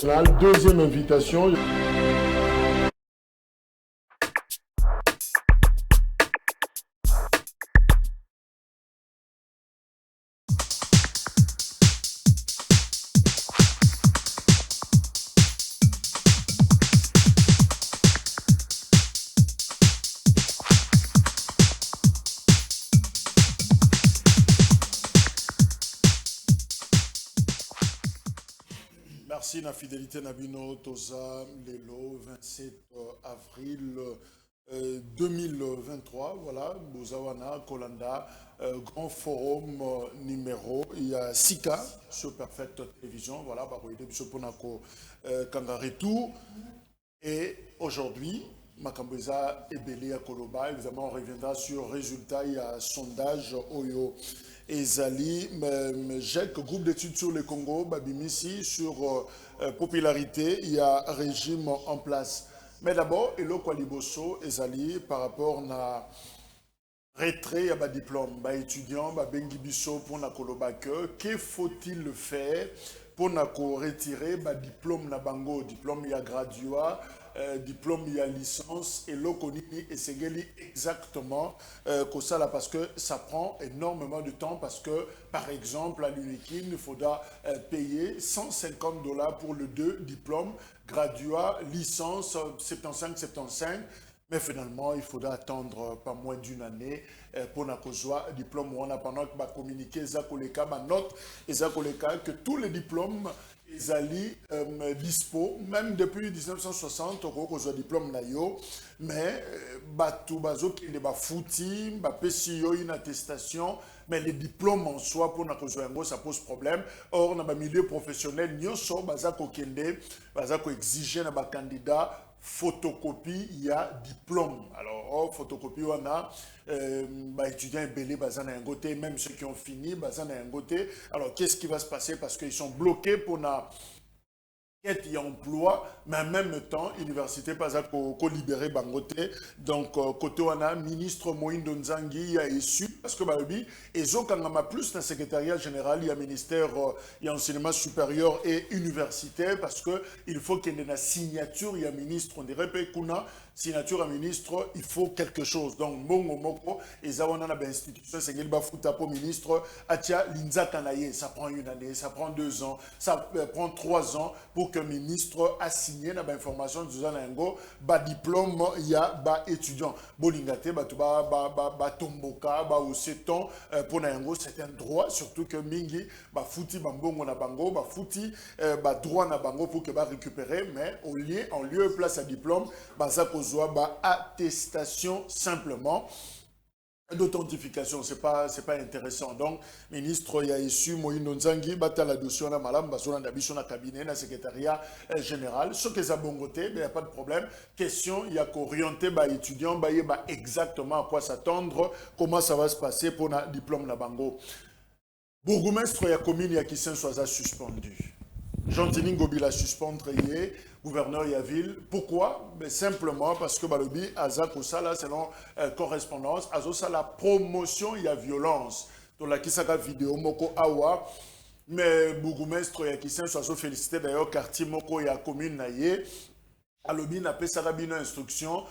Deuxième invitation. Merci na fidélité Nabino Toza Lelo 27 avril 2023. Voilà, Bozawana Kolanda, grand forum numéro. Il y a Sika sur Perfect Télévision. Voilà, Baroïde Bisoponako Kangaretou. Et aujourd'hui, Makambeza Ebele à Koloba. Évidemment, on reviendra sur le résultat. Il y a un sondage Oyo. Ezali, GEC, groupe d'études sur le Congo, Babimisi, sur popularité, il y a régime en place. Mais d'abord, Elo Kwaliboso, Ezali, par rapport à retrait à diplôme, étudiant, Bengi Bisso pour na Kolobake, que faut-il faire pour na retirer diplôme na bango, diplôme ya graduat, diplôme il y a licence et l'Okonini et c'est exactement que ça là parce que ça prend énormément de temps parce que par exemple à l'UNIKIN il faudra payer $150 pour le deux diplômes graduat licence 75 mais finalement il faudra attendre pas moins d'une année pour na kozwa diplôme on a pendant que va communiquer za koleka ma note et za koleka que tous les diplômes Ezali dispo, même depuis 1960, on a un diplôme nayo, mais batou bazo qui ne ba fouti, ba PCO une attestation, mais les diplômes en soi pour na kozoengo ça pose problème. Or dans le milieu professionnel, nyoso bazako kende, bazako exiger na ba candidat photocopie, il y a diplôme. Alors, photocopie, on a étudiants belé, bazan un côté, même ceux qui ont fini, bazan un côté. Alors, qu'est-ce qui va se passer? Parce qu'ils sont bloqués pour na quête et emploi, mais en même temps, l'université pas à libérer Bangote. Donc, côté on a ministre Moïse Nzangi a issu, parce que Barobi, et Zokangama plus dans le secrétariat général, il y a ministère, il y a enseignement supérieur et universitaire, parce qu'il faut qu'il y ait une signature, il y a ministre, on dirait Pekuna, signature à ministre, il faut quelque chose. Donc, Mongo Moko, et Zawana na institution, c'est qu'il va foutre pour ministre, Atia Linza Kanaye, ça prend une année, ça prend 2 ans, ça prend 3 ans pour que le ministre a signé na information du Zanango, ba diplôme, il y a ba étudiant. Bolingate, ba tomboka, ba oseton, pour Nango, c'est un droit, surtout que Mingi, ba fouti bambongo na bango, ba fouti, ba droit na bango pour que ba récupérer, mais en lieu et place à diplôme, ba zako attestation simplement d'authentification, c'est pas intéressant. Donc, ministre, il y a issu Moïse Nzangi, bata la dossier na malam, basona d'abition na cabinet, na secrétariat général. Ce que ça bongoté, il n'y a pas de problème. Question, il y a qu'orienter ba étudiant, ba exactement à quoi s'attendre, comment ça va se passer pour na diplôme na bango. Bourgmestre, il y a commune, il y a qui soit suspendu. Jean-Tini Ngobila suspendre hier, gouverneur Yaville. Pourquoi? Mais simplement parce que Balobi, Azakosa, là, selon correspondance, Azosa, la promotion, il y a violence. Dans la Kisaka vidéo, Moko Awa, mais Bourgmestre, il y a qui soit félicité d'ailleurs, quartier Moko, il y a commune Naye. Alobi n'a pas une instruction,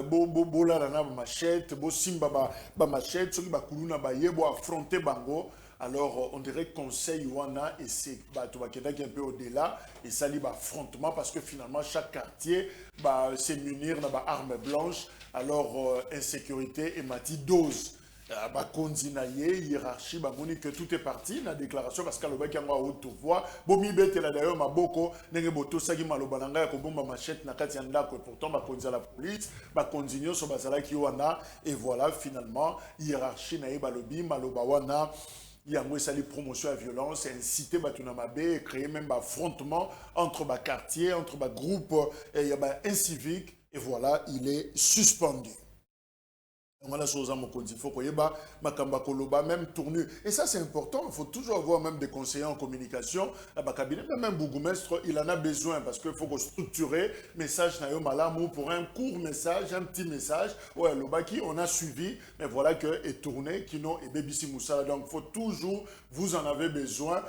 bo la ba machette, bo simba ba machette, ceux qui ba kuluna ba ye, bo affronter bango. Alors, on dirait conseil Wana et c'est un peu au-delà et ça libre affrontement parce que finalement, chaque quartier c'est munir dans armes blanches. Alors, insécurité et mati dose. Hiérarchie, que tout est parti dans la déclaration parce que le bec a haute voix. Bomi bete la d'ailleurs ma boko nenge boto sagi malobananga ko bomba machette na kati yanda ko pourtant ba konza la police ba konzinyo so bazala ki wana et voilà finalement hiérarchie na balobi maloba wana. Il y a une promotion à violence, inciter Batunamabe, créer même un affrontement entre les quartiers, entre les groupes, il y a un civique, et voilà, il est suspendu. Voilà, chose à mon compte. Il faut qu'il y ait Makamba Koloba, même tournu. Et ça, c'est important. Il faut toujours avoir même des conseillers en communication. Là, cabinet, même Bougoumestre, il en a besoin parce qu'il faut structurer message Nayo Malamou pour un court message, un petit message. Ouais, le Baki, on a suivi, mais voilà que est tourné, Kino et Bébissi Moussala. Donc, il faut toujours, vous en avez besoin,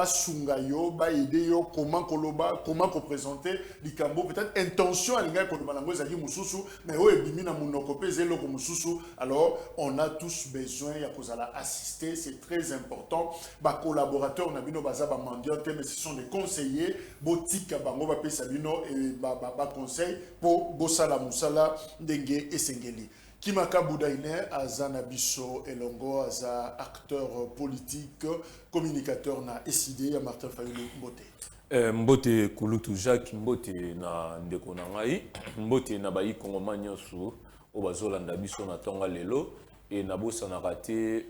Sungayo, Idéo, comment Koloba, comment présenter Likambo, peut-être intention à l'ingé Koloba Lango, Zagi Moussoussou, mais oh, et Bimina Mounokopé, Zelo Moussoussou. Alors, on a tous besoin, il y a qu'on assister, c'est très important. Bah, collaborateurs, on a bino baza ba mandiote, mais ce sont des conseillers, botika bango ba pesabino et ba conseil pour Bossala Moussala, Dengue et Sengeli. Kimaka Boudaïne, Aza Nabiso Elongo, Aza acteur politique, communicateur na SID, à Martin Fayulu Mbote. Mbote Kulutu Jacques, Mbote na ndeko na ngai, Mbote na bayi Kongoma nyosu, Obazolanda biso na tonga lelo, et na bosa na raté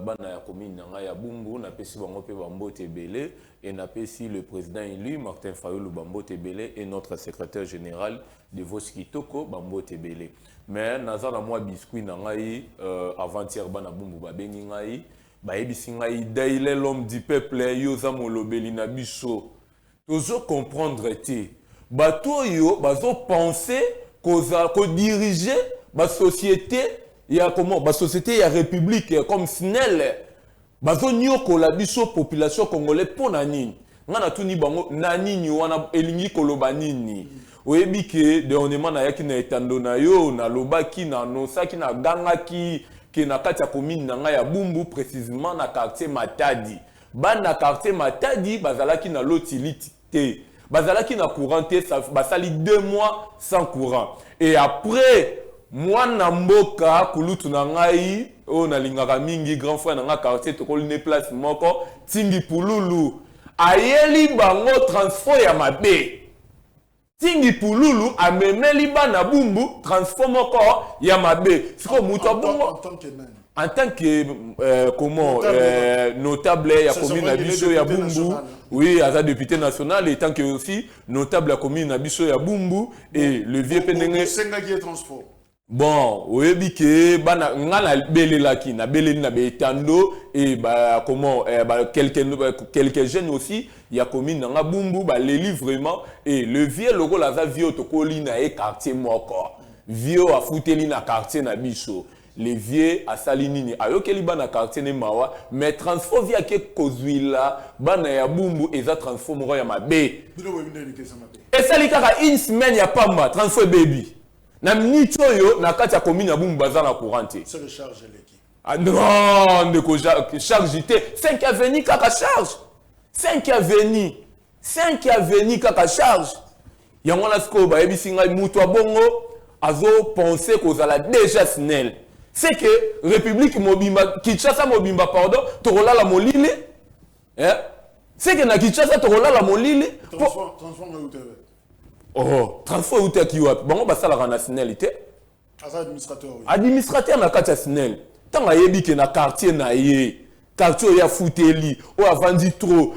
bana ya commune na ngai ya Bumbu, na pesi bango pe Mbote Belé, et na pesi le président élu Martin Fayulu Mbote Belé et notre secrétaire général de Voski Toko Mbote Belé. Mais naza na moi biscuit na ngai avant-hier bana Bumbu babengi ngai, bayebisi ngai daile l'homme du peuple yoza molobeli na biso. Tozo comprendre te. Bato yo bazo penser ko diriger ba société ya comment ba société ya république comme SNEL. Bazo nyoko la biso population congolaise pona nini. Ngana tuni bango na nini wana elingi koloba nini. Oyebi ke de onema na yaki na etando na yo na lobaki na nosaki na gangaki ke na kati ya commune na ngai ya Bumbu précisément na quartier Matadi. Bana quartier Matadi bazalaki na lotilité te. Bazalaki na courant te, basali 2 mois sans courant. Et après moi na mboka kulutu na ngai o na lingaka mingi grand frère na nga quartier to kolne place moko Tingi Pululu ayeli bango transport ya mabe. Tingi Pululu amemeli bana Bumbu transport moko ya mabe. Siko muto bongo en tant que comment notable ya commune Abiso ya Bumbu, oui, à député national et tant que aussi notable la commune Abiso ya Bumbu et le vieux penenge transport. Bon, oui, que bana ngana belelaki na beleli na betando et bah comment quelques jeunes aussi il y a commune na Bumbu ba leli vraiment et le vieux logo la za vieux tokoli na e quartier moko. Vieux a fouteli na quartier na biso. Les vieux à Salinini, à yokeli bana quartier ne mawa, mais transforme via ke kozwila bana ya Bumbu et ça transforme ya mabe. Et ça li kaka une semaine ya pamba transforme baby. Na minito yo na kati ya commune ya Bumbu bazana courante. C'est le charge l'équipe. Ah non, ndeko charge te 5 avenue kaka charge. 5 avenue. 5 avenue kaka charge. Yango na sko ba yebisi ngai mutu abongo azo penser kozala déjà SNEL. C'est que République Mobimba, Kinshasa Mobimba, pardon, Torola la Molile. C'est que na Kinshasa Torola la Molile. Transforme où tu es. Oh, transforme où tu es qui est. Bon, bah ça la nationalité. Administrateur. Administrateur na kati SNEL. Tant a yebi que na quartier na ye. Quartier ya fouteli. Ou a vendu trop.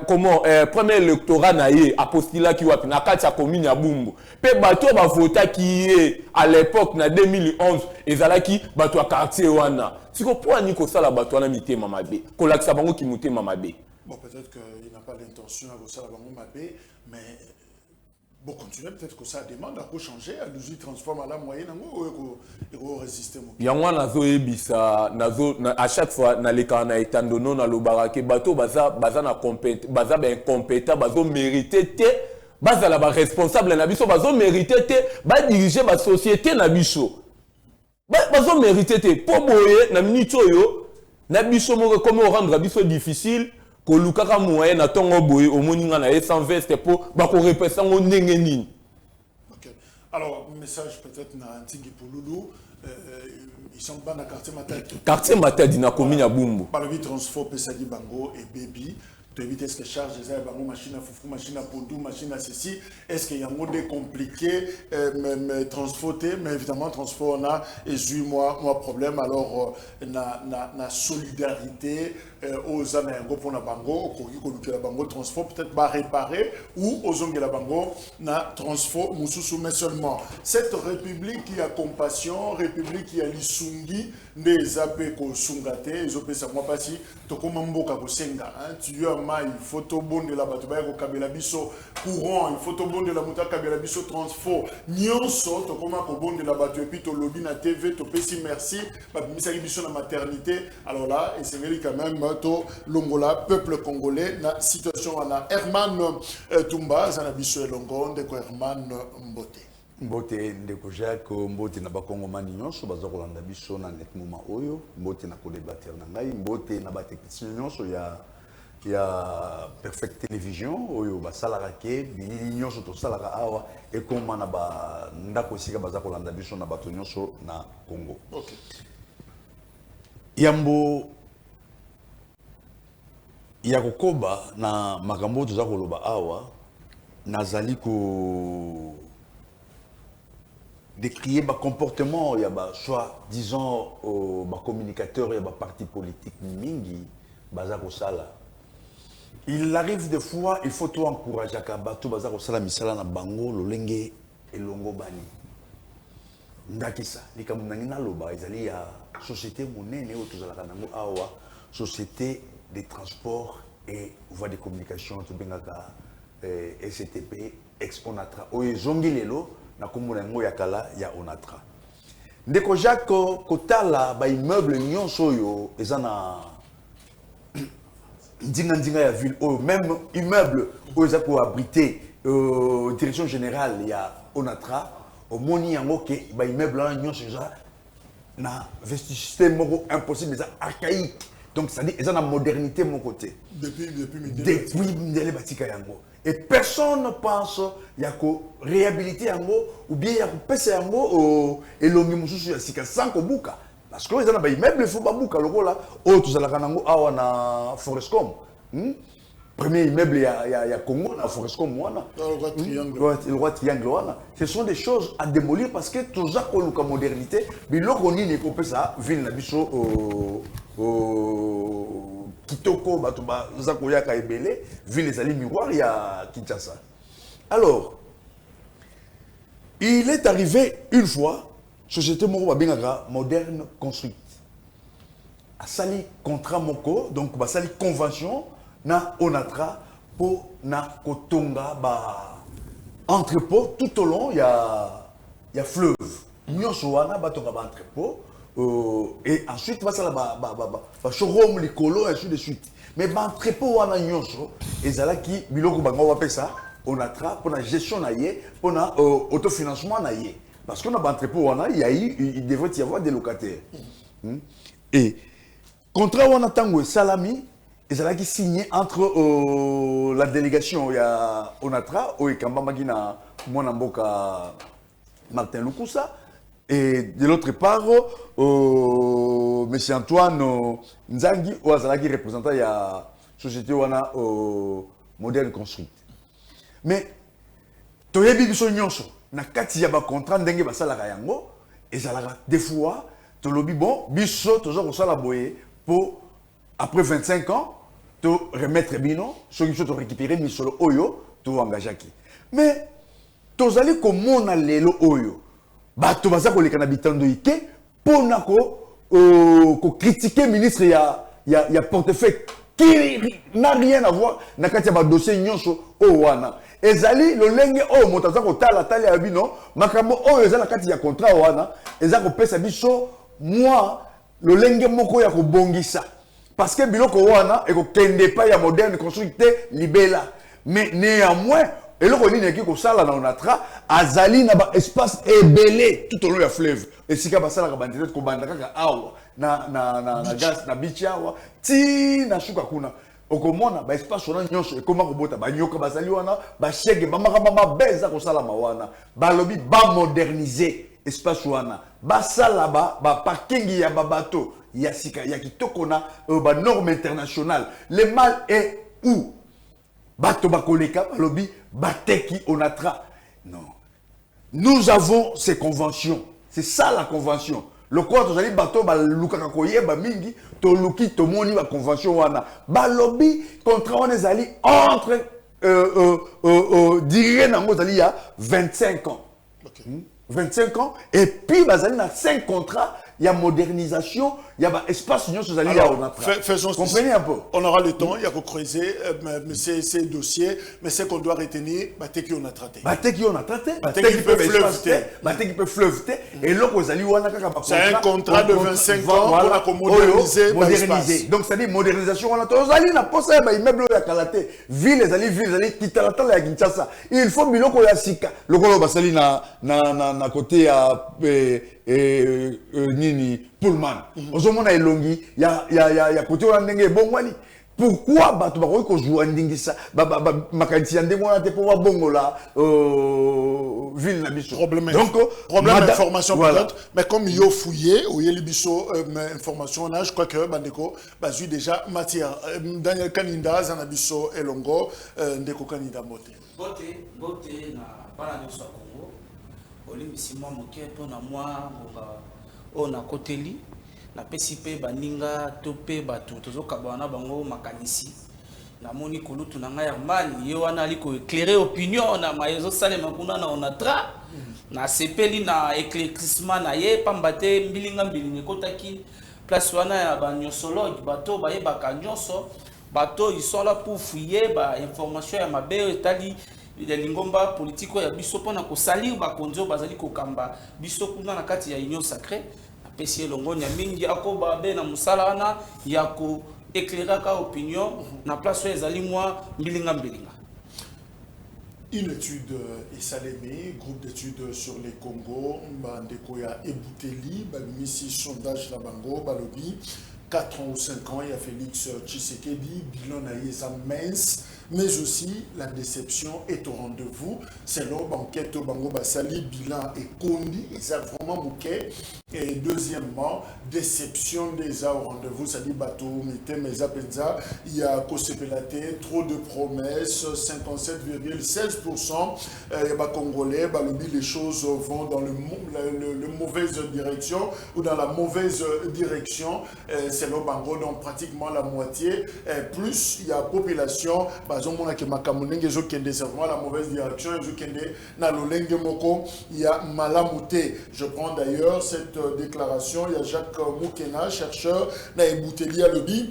Comment premier électorat na ye. Apostila qui est na kati ya commune ya Bumbu. Pe bato ba vota qui est à l'époque na 2011 ezalaki bato a quartier wana. Siko po ni ko sala bato wana mitema mabe. Ko lakisa bango ki mutema mabe. Bon, peut-être qu'il n'a pas l'intention à sala bango mabe, mais bon, continuer peut-être que ça demande à changer, à nous transformer à la moyenne, il faut résister. Yango nazo ebisa nazo à chaque fois na leka na etandono na lobarake bato baza na compétent baza ben compétent bazo mériter te bazala ba responsable na biso bazo mériter te ba diriger ba société na biso bazo mériter te po boye na minito yo na biso mo comment rendre biso difficile ko lukaka moyen na tongo boye au moninga na 120 pour ba ko repesa ngo ndenge nini. OK. Alors message peut-être na Tingi Pululu ils sont dans le quartier Matadi. Quartier Matadi na commune ya Bumbu. Par le transport Pesadi Bango et Baby tu évites est-ce que charge des machine à foufou, machine à poudou, machine à ceci, est-ce qu'il y a un mot compliqué, mais transporter, mais évidemment, transport, on a, et moi, problème, alors, na solidarité, aux Anayango pour na bango, au la bango, transport, peut-être pas réparer, ou aux Ongela bango, na transport, moussou, mais seulement. Cette république qui a compassion, république qui a l'issungi, des apés ko sungate, ils ont ça moi pas si, to comme mboka ko senga, tu as maille, photo bon de la batubaya ko kabela biso courant, photo bon de la muta kabela biso transport, nyonso, to comme ko bon de la batu et puis to lobby na TV, to pesi merci, ba misaki biso na maternité, alors là, et c'est quand même to longola peuple congolais na situation na Herman Tumba, zana biso elongo de ko Herman Mbote. Mbote ndeko Jacques mbote na bakongomani nyonso baza kolanda biso na net moment oyo mbote na kodebater na ngai mbote na bateknicien nyonso ya Perfect Télévision oyo basalaka ke bilili nyonso tosalaka awa ekoma na bandako esika baza kolanda biso na bato nyonso na Congo. Okay. Yambo ya kokoba na makambo toza koloba awa nazali ko décrier le comportement, il y a soit disons communicateurs, il y a parti politique mingi, bazako sala. Il arrive des fois, il faut tout encourager à bato bazako sala misala na bango lolenge elongo bani. Ndakisa, likamunangina loba ezali ya société monene o tozalaka nango awa, société des transports et voies de communication to bengaka SCTP ex-Onatra. O ezongi lelo na komona ngo ya kala ya Onatra. Ndeko Jacques kotala ba immeuble nyonso yo eza na ndinga ya ville o même immeuble o eza ko abriter direction générale ya Onatra au moni yango ke ba immeuble nyonso eza na vestige moko impossible eza archaïque. Donc ça dit eza na modernité mon côté. Depuis Mindele batika yango. Et personne ne pense qu'il y a réhabiliter yango ou bien il y a pesa yango et longi mususu ya sika sans kobuka parce que ils ont ba immeuble faut ba buka lokola o tuzalaka nango awa na Forescom. Premier immeuble ya Congo na Forescom wana le roi triangle wana. Ce sont des choses à démolir parce que toza ko luka modernité biloko nini ko pesa ville na biso Kitoko, Batuba, Zakoyaka et Belé, ville des alliés miroirs, il y a Kinshasa. Alors, il est arrivé une fois, société Moro Babingaga, moderne construite. A sali contrat Moko, donc a sali convention, na Onatra, pour na Kotonga, entrepôt, tout au long, il y a fleuve. Nyon Soana, Batonga, entrepôt. Et ensuite, va ça la showroom, les colos, et ainsi de suite. Mais entrepôt, on a nyonso, et ça là qui, biloko bango va ça, on a pour la gestion naïe, pour la autofinancement naïe. Parce qu'on a entrepôt, il devrait y avoir des locataires. Et contrat on a tango salami, et ça là qui signé entre la délégation, il y a Onatra, et Kamba Magina, Mwanamboka, Martin Lukusa. Et de l'autre part, M. Antoine Nzangi, qui est représentant de la société moderne construite. Mais, tu as vu que na kati ya ba contrat ndenge ba sala yango ezalaka des fois to lobi bon biso to zo sala boye pour après 25 ans to remettre bino so ki to récupérer misolo oyo to engagaki. Mais tozali komona lelo oyo bato baza koleka na bitando ike pona ko critiquer ministre ya portefeuille qui n'a rien à voir na kati ya ba dossier nyonso o wana ezali lolenge o motaza ko tala ya bino makambo o ezala kati ya contrat wana eza ko pesa biso moi lolenge moko ya ko bongisa parce que biloko wana e ko kende pa ya moderne constructeur libela mais néanmoins eloko nini eki ko sala na Onatra azali na ba espace ebelé tout au long ya fleuve esika basala ka bandite ko banda kaka awa na gas na beach awa ti na suka kuna okomona ba espace wana nyonso ekoma kobota ba nyoka bazali wana ba shege ba makamba beza ko sala mawana ba lobi ba moderniser espace wana ba sala ba parking ya ba bateau ya sika ya kitoko na ba norme internationale le mal est où bato bakoleka balobi bateki onatra. Non. Nous avons ces conventions. C'est ça la convention. Le quoi tu as dit bato baluka kakoye ba mingi to luki to moni ba convention wana. Balobi contrat on ezali entre dire nango ezali ya 25 ans. Okay. 25 ans et puis bazali na 5 contrats. Il y a modernisation, il y a espace union sociale. Faisons comprenez un peu. On aura le temps, il y a que creuser ces dossiers, mais ce qu'on doit retenir, c'est qu'on a traité. Qui peut fleuveter. Et là, c'est un contrat de 25 ans pour moderniser. Donc, c'est-à-dire modernisation. On a posé un immeuble à Kalate. Ville, il faut Miloko Yasika. Le Kolo Basali na côté à Nini Pullman. Ozomona elongi ya côté on ndenge bongwani. Pourquoi bato bakoki ko jouer ndingisa makanisi ya ndenge wana te po bongola ville na biso. Problème d'information peut-être, mais comme yo fouillé ou yeli biso information on a, je crois que bandeko bazu déjà matière Daniel Kaninda zanabiso elongo ndeko Kanida Mbote na para de Congo olimbisi mwa moke mpona mwa oyo nakoteli napesi mpe baninga to mpe bato tozokabana na bango makanisi namoni kolutu na ngai Armani ye wana ali koéclairer opinion na ma ezosalema kuna na onatra nasepeli na éclaircissement na ye pamba te mbilinga mbilinga ekotaki place wana ya banyosologue bato bayebaka nyonso bato ils sont là pour fouiller ba information ya mabe etali ya lingomba politiko ya biso pona ko salir ba konzo bazali ko kamba biso kuna na kati ya union sacrée apesi elongo nya mingi akoba be na musala wana ya ko éclairer ka opinion na place oyo ezali mwa mbilinga mbilinga. Une étude Esalemi, groupe d'études sur les Congo, bandeko ya Ebouteli, balumisi sondage la bango, balobi 4 ans ou 5 ans, il y a Félix Tshisekedi, bilan naïsa mince, mais aussi la déception est au rendez-vous. C'est l'homme enquête au Bango Basali, bilan et Kondi, et ça vraiment bouquet. Et deuxièmement, déception déjà au rendez-vous, ça dit bateau, Meza Penza, il y a Kosepelate, trop de promesses, 57,16%. Il y a Congolais, Balobi, les choses vont dans le mauvaise direction ou dans la mauvaise direction. C'est le Bango, donc pratiquement la moitié. Plus il y a population, c'est vraiment la mauvaise direction. Il y a Malamouté. Je prends d'ailleurs cette déclaration. Il y a Jacques Moukena, chercheur, Naïbouteli Alobi.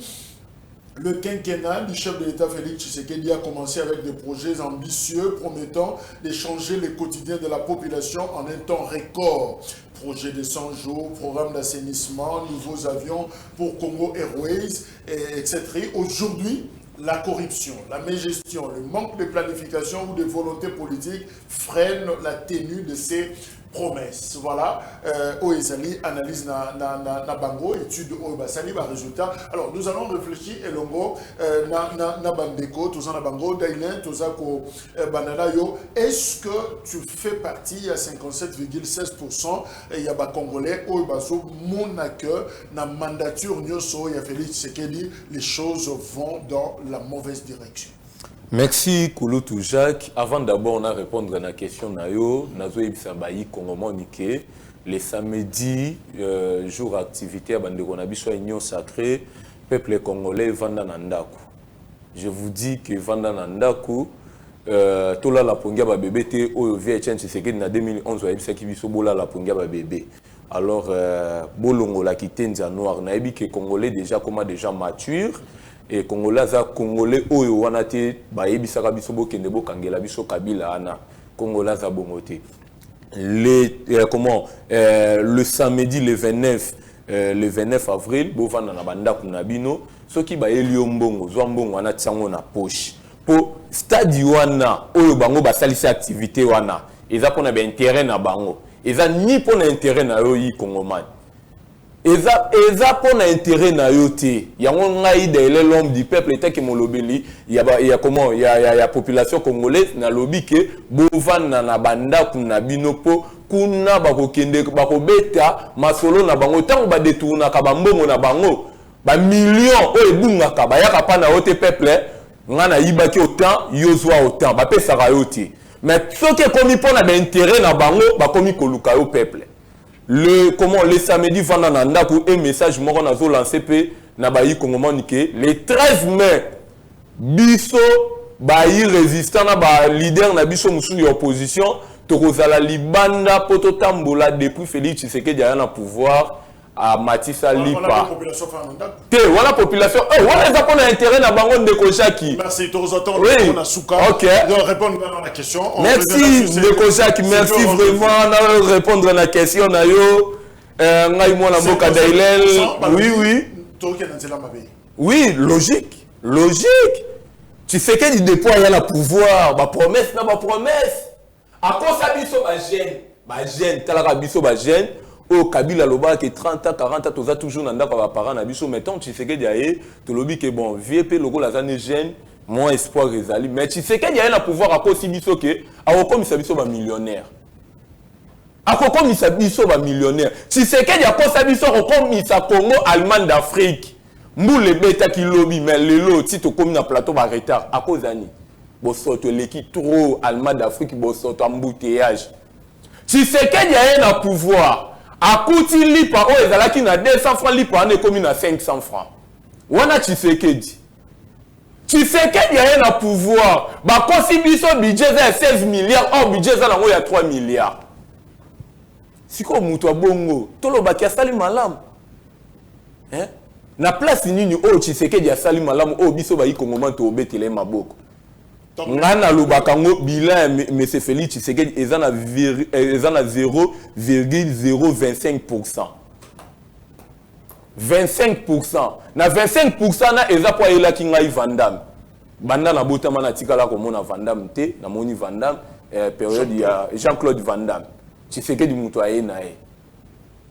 Le quinquennat du chef de l'État Félix Tshisekedi a commencé avec des projets ambitieux promettant de changer le quotidien de la population en un temps record. Projet de 100 jours, programme d'assainissement, nouveaux avions pour Congo Airways, etc. Aujourd'hui, la corruption, la mégestion, le manque de planification ou de volonté politique freinent la tenue de ces promesses. Voilà, Oezali, analyse na bango, étude Oebasali, résultat. Alors, nous allons réfléchir, Elongo, na bandeko, tous en bango, Dailin, tous ko banana yo. Est-ce que tu fais partie à 57,16% et il y a des Congolais, Oebaso, mon accueil, na mandature nyoso, il y a Félix Tshisekedi, les choses vont dans la mauvaise direction. Merci Kouloutou Jacques. Avant d'abord on a répondre à la question nayo, nazo ibisabayi Congo Nike, les samedis jour activité à bandeko na biso union sacrée, peuple congolais vanda nandaku. Je vous dis que vanda nandaku tola la pongia ba bébé te oyo VHN c'est que na 2011 wa ibisa ki biso bola la pongia ba bébé. Alors bolongo la kitenza noir na ebi que congolais déjà comme déjà mature. Et Congolais, Congolais, oyo wanate ba yebisaka biso bokende bokangela biso Kabila ana Congolais za bongote. Le samedi le 29 avril bovanda na banda kuna bino soki ba elio mbongo zwa mbongo wana tsango na poche po stade wana oyo bango ba salisa activité wana eza pona ba intérêt na bango eza ni pona intérêt na yo yi Congomani. Eza pour l'intérêt na yote. Il y a l'homme du peuple état qui molobeli. Il y a population congolaise na lobby que bovan na banda kuna binopo kuna bakokende bakobeta masolo na bango tango ba détourna ka bambongo na bango ba millions o ebunga ka ba yaka pa na yote peuple ngana yibaki autant yozwa autant ba pesa rayoti mais ce qui est commis pour na intérêt na bango ba commis koluka au peuple le samedi vendant nanda pour un message moko na zo lancer pe na ba yi kongomanike le 13 mai biso ba yi résistant na ba leader na biso musu ya opposition tokozala libanda poto tambola depuis Félix Tshisekedi ya na pouvoir à Matissa Lipa. Voilà population. Voilà les apports d'intérêt dans bango de Jackie. Merci, tu attends. Oui. Ok. Répondre à la question. Merci de Jackie. Merci vraiment de répondre à la question. Oui, logique. Logique. Tu sais qu'il déploie le pouvoir. Ma promesse, n'a pas promesse. À cause de ça, ma gêne, au Kabila Loba qui 30 ans, 40 ans, tu as toujours dans les parents, mettons, tu sais que tu lobby que bon, VP, logo, la zone jeune, mon espoir est allé. Mais tu sais qu'il y a un pouvoir à cause de ça, à quoi il s'habille un millionnaire. À quoi il s'habille un millionnaire. Tu sais qu'il y a cause de ça, comme il s'habille Congo, Allemagne d'Afrique. Mou les bêta qui lobby, mais les lots, si tu comme un plateau, va retard. À cause d'Annie. Bon, sorte l'équipe trop Allemagne d'Afrique, bon, sorte embouteillage. Tu sais qu'il y a un pouvoir. A Kouti Lipa, oh, ezalaki na 200 francs Lipa, on est comme à 500 francs. Wana Tshisekedi. Tshisekedi y a un pouvoir. Bah, quand si le budget est 16 milliards, oh, budget est à 3 milliards. Si quoi, moutou bongo, tolo baki a sali malam. Hein? Na place nini, oh, Tshisekedi a sali malam, oh, biso ba yi kongomanto obetele maboko. Ngana Lubakango bilan M. Félix Tshisekedi est à 0,025%. 25%. Na 25% na eza kwa ela kingai Vandam. Banda na botama na tikala ko mona Vandam te na moni Vandam période ya Jean-Claude Vandam. Tshisekedi muto aye na e.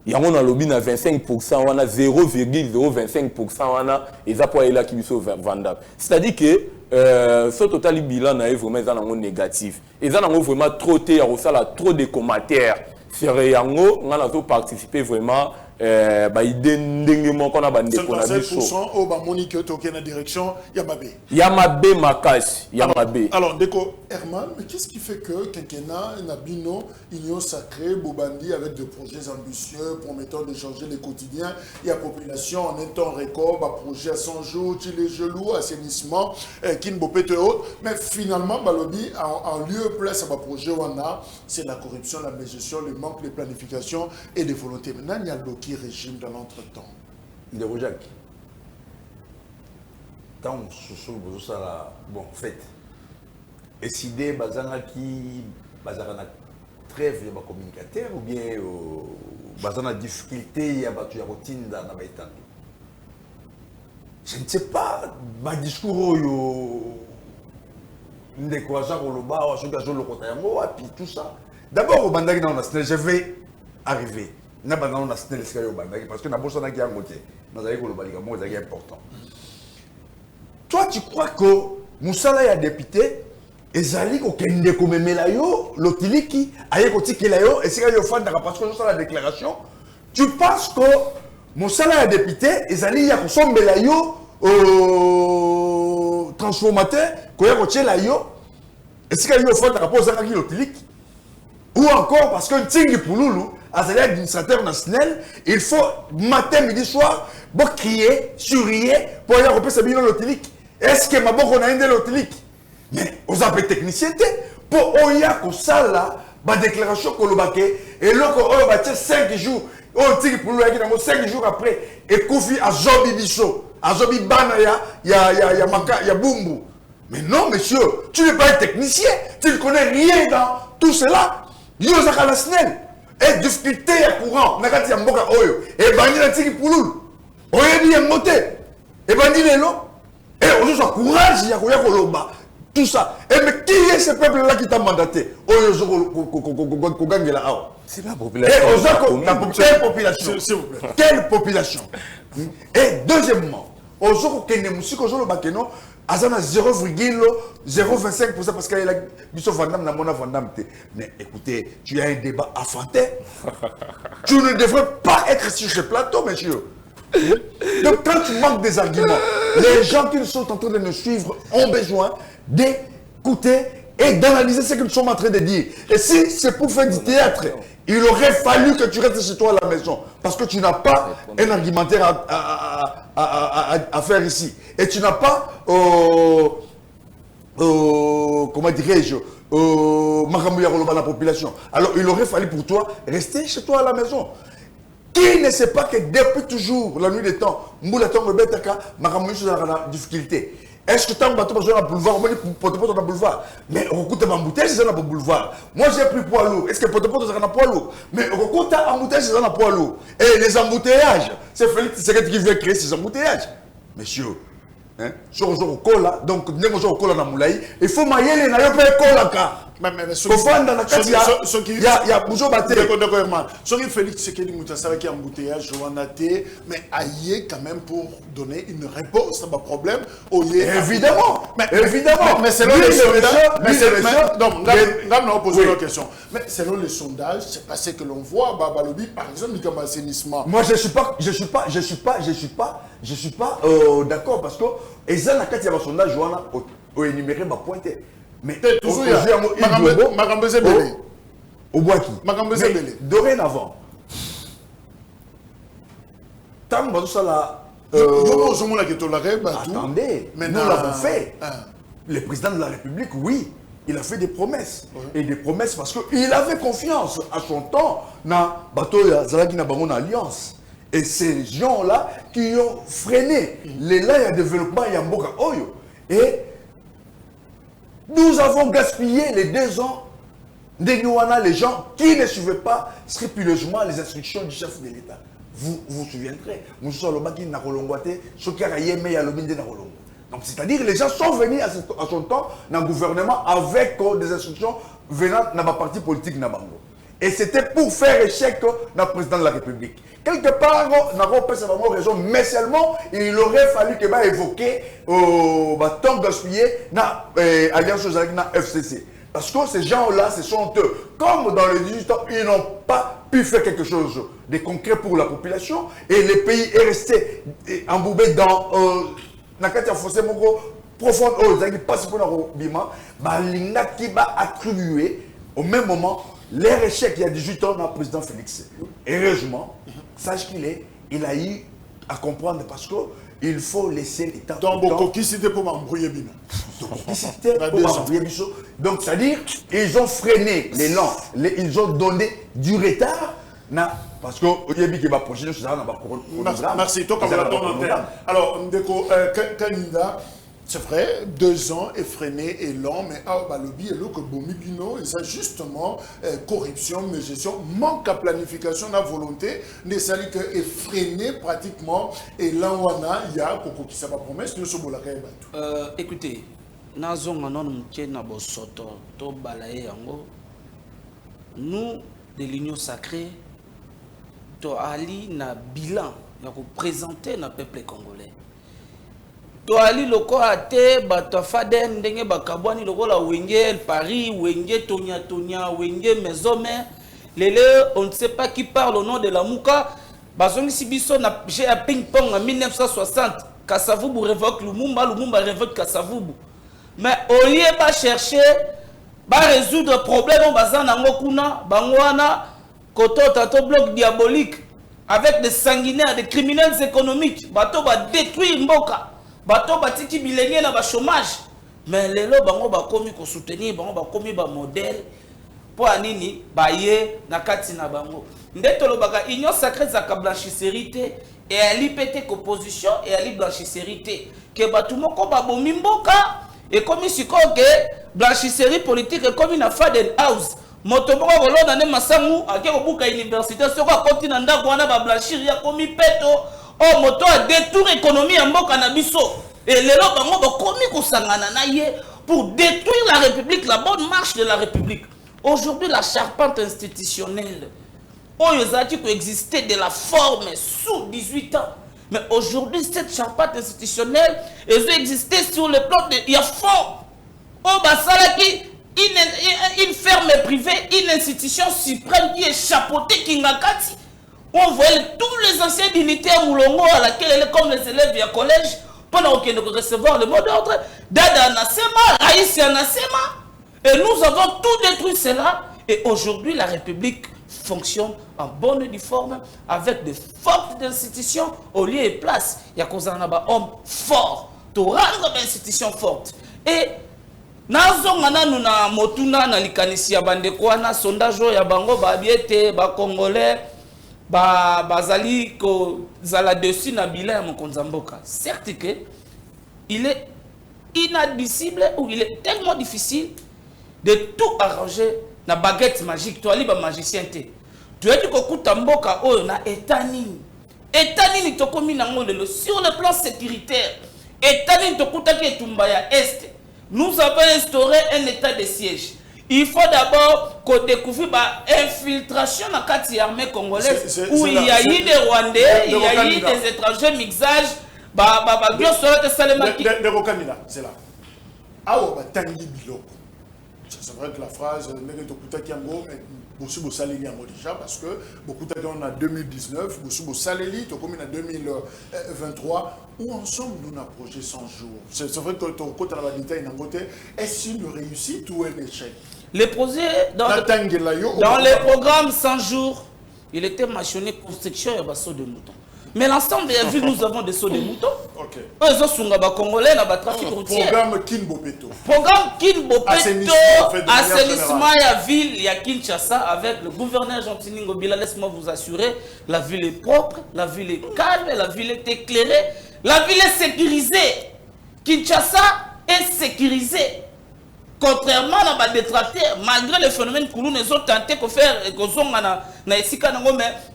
Yango na lobby na 25% wana 0,025% wana eza kwa ela kibiso Vandam. C'est-à-dire que ce total bilan est vraiment négatif. Et ça n'a vraiment trop de commentaires. C'est Yango, on a participé vraiment. Qu'on a bandé pour la 57% au Monique Toké la direction Yamabe. Yamabe Makash. Yamabe. Alors, Deko Herman, mais qu'est-ce qui fait que Kenkena, Nabino, Union Sacrée, Bobandi avec des projets ambitieux promettant de changer le quotidien et la population en un temps record, projet à 100 jours, les gelous, assainissement, Kinbopé et autres. Mais finalement, Balobi, en lieu place à projet Wana, c'est la corruption, la mégestion, le manque de planification et de volonté. Maintenant, il y a qui régime dans l'entretemps. De Rojac. Tant que ça, bon, en fait, décider bazana qui bazana trêve de communicateur ou bien bazana difficulté il y a battu la routine dans la méthode. Je ne sais pas, ma discours ndekwaza koloba wa soka zo lokota yango et puis tout ça. D'abord au bandaki dans la je vais arriver. Parce que c'est important. Toi, tu crois que Moussala est député et Zali Kokende Komemelayo, l'Otiliki, Ayekotikeelayo, et c'est parce que la déclaration. Tu penses que Moussala est député et Zali Yakosombelayo, transformateur, Koyakotelayo, et c'est qu'il y a l'Otiliki. Ou encore parce que Tingi Pouloulou, à l'administrateur national, il faut matin, midi, soir, pour crier, sourire, pour aller repérer sa bilan l'otilique. Est-ce que ma bonne on a un de l'otilique? Mais aux appels techniciens, pour Oya Kosala, la déclaration Kolobake, et là, on va 5 jours, on tire pour lui, 5 jours après, et Kofi à Zobi Bisso, à Zobi Banaya, il y a Bumbu. Mais non, monsieur, tu n'es pas un technicien, tu ne connais rien dans tout cela. Yozaka la snel. Et difficulté à courant, nakati ya mboka oyo. Et bandi na tiki pulul. Oyo di moté. Et bandi lelo. Et on a courage ya koya koloba. Tout ça. Et mais qui est ce peuple là qui t'a mandaté? Oyo zo ko gangela awa. C'est la population. Et quelle population? S'il vous plaît. Quelle population? Et deuxièmement, Ozoko kende musiko zo lo bakeno. Azana 0,025% parce qu'il y a Bissot Vandam na mona Vandam. Mais écoutez, tu as un débat affronté. Tu ne devrais pas être sur ce plateau, monsieur. Donc quand tu manques des arguments, les gens qui sont en train de nous suivre ont besoin d'écouter et d'analyser ce que nous sommes en train de dire. Et si c'est pour faire du théâtre, il aurait fallu que tu restes chez toi à la maison. Parce que tu n'as pas un argumentaire à faire ici. Et tu n'as pas, comment dirais-je, la population. Alors il aurait fallu pour toi rester chez toi à la maison. Qui ne sait pas que depuis toujours, la nuit des temps, Mboula Tongo Betaka, Makamouy sur la difficulté. Est-ce que tu as un bateau dans le boulevard? Potepoto dans le boulevard. Mais au coup de m'embouteille, c'est dans le boulevard. Moi, j'ai pris poids lourd. Est-ce que Potepoto c'est dans le poids lourd? Mais au coup de m'embouteille, c'est dans le poids lourd. Et les embouteillages, c'est Félix Tshisekedi qui vient créer ces embouteillages. Monsieur, hein? Sur le cola, donc, il faut mailler les naïos pour le cola. Il y a Boujo Baté. Soki Félix Tshisekedi Moutassara qui est embouteillage, Joanaté, mais aïe quand même pour donner une réponse à ma problème. Évidemment, évidemment. Mais selon les sondages, donc, on pose une question. Mais selon les sondages, c'est pas ce que l'on voit, Babalobi, par exemple, comme assainissement. Moi, je suis pas d'accord parce que les gens qui ont un sondage, ont énuméré ma pointe. Mais toujours au bois qui dorénavant attendez, nous l'avons fait. Le président de la République, oui, il a fait des promesses. Et des promesses parce qu'il avait confiance à son temps dans la alliance. Et ces gens-là qui ont freiné l'élan de développement Yamboka Oyo. Et nous avons gaspillé les 2 ans de les gens qui ne suivaient pas scrupuleusement les instructions du chef de l'État. Vous vous souviendrez, donc c'est-à-dire que les gens sont venus à son temps dans le gouvernement avec des instructions venant de ma parti politique Nabango. Et c'était pour faire échec dans le président de la République. Quelque part, nous n'avons pas vraiment raison, mais seulement il aurait fallu que évoquer tant gaspillé dans l'Alliance avec la FCC. Parce que ces gens-là, ce sont eux. Comme dans les 18 ans, ils n'ont pas pu faire quelque chose de concret pour la population. Et le pays est resté embourbé dans la fossé profonde. Ils passent pour le bima. Balinga qui va attribuer au même moment leur échec il y a 18 ans dans le président Félix. Heureusement, sache il a eu à comprendre parce qu'il faut laisser l'État. Donc, qui c'était pour m'embrouiller bien? Donc, c'est-à-dire ils ont freiné l'élan, ils ont donné du retard. Parce que merci. Alors, Kanida, c'est vrai, 2 ans est freiné et lent, mais Balobi et le Bomibino, et ça justement, corruption, mais gestion, manque à planification, la volonté, n'est sali que est freiné pratiquement, et là où il y a Koko qui s'est pas promesse, nous sommes là. Écoutez, nous, de l'Union sacrée, to ali na bilan, nous présenter le peuple congolais. Toali loko ate bato faden ndenge bakabwani loko la wenge Paris wenge Tonia wenge Mesome lele on ne sait pas qui parle au nom de la Mouka bazongi sibiso na j'ai un ping pong en 1960 Kasavubu révoque Lumumba révoque Kasavubu mais au lieu de chercher ba résoudre problème on bazana ngokuna bangwana koto tato bloc diabolique avec des sanguinaires des criminels économiques bato ba détruire mboka bato batiki bilenge na ba chômage mais lelo bango ba komi ko soutenir bango ba komi ba modèle pour anini baye na kati na bango ndetolo baka union sacrée za ka blanchisserie et ali pété opposition et ali blanchisserie que bato moko ba bomi mboka et comme siko que blanchisserie politique comme na Faden House moto moko ko londa ne masangu ake ko buka université soko akoti na ndako wana ba blanchir ya komi peto. Oh, moto a détourné l'économie en mboka na biso. Et les gens ont commis pour détruire la République, la bonne marche de la République. Aujourd'hui, la charpente institutionnelle, qui existait de la forme sous 18 ans. Mais aujourd'hui, cette charpente institutionnelle, elle existait sur le plan de... Il y a fort. Oh, une ferme privée, une institution suprême qui est chapeautée, qui n'a qu'à on voyait tous les anciens dignitaires Moulongo à laquelle elle est comme les élèves du collège pendant qu'ils recevoir le mot d'ordre. Dada Nasema, Raïs Nasema. Et nous avons tout détruit cela. Et aujourd'hui, la République fonctionne en bonne et due forme avec de fortes institutions au lieu et place. Il y a des hommes forts pour rendre l'institution forte. Et nazongana nuna motuna na likanisi ya bandeko na sondage ya bango ba biete ba congolais bazali ko zala dessus na bilan ya mokonza mboka. Certes que il est inadmissible ou il est tellement difficile de tout arranger na baguette magique. Tu as libre magicien te. Tu as dit que Kutamboka oh na etanini. Etanini to komi na ngolelo sur le plan sécuritaire. Etanini to kutaki tumbaya est. Nous avons instauré un état de siège. Il faut d'abord qu'on découvre l'infiltration dans la armée congolaise où il y a eu des Rwandais, il y a eu des étrangers mixage. C'est là. Ah ouais, tangi biloko. C'est vrai que la phrase n'est pas beaucoup saleli déjà parce que beaucoup de temps en 2019, beaucoup saleli, tout comme en 2023, où ensemble nous avons projet 100 jours. C'est vrai que ton côté à la bataille d'un côté, est-ce une réussite ou un échec? Les projets dans les programmes 100 jours, il était mentionné construction et bateau de moutons. Mais l'ensemble des villes, nous avons des sauts de moutons. Ok. Eux sont des Congolais, dans le trafic routier. Programme Kinbopeto. Programme Kinbopeto. Assainissement et la ville, il y a Kinshasa avec le gouverneur Jean-Tini Ngobila. Laisse-moi vous assurer, la ville est propre, la ville est calme, la ville est éclairée, la ville est sécurisée. Kinshasa est sécurisée. Contrairement à des détracteurs, malgré les phénomènes que nous avons tenté de faire, mais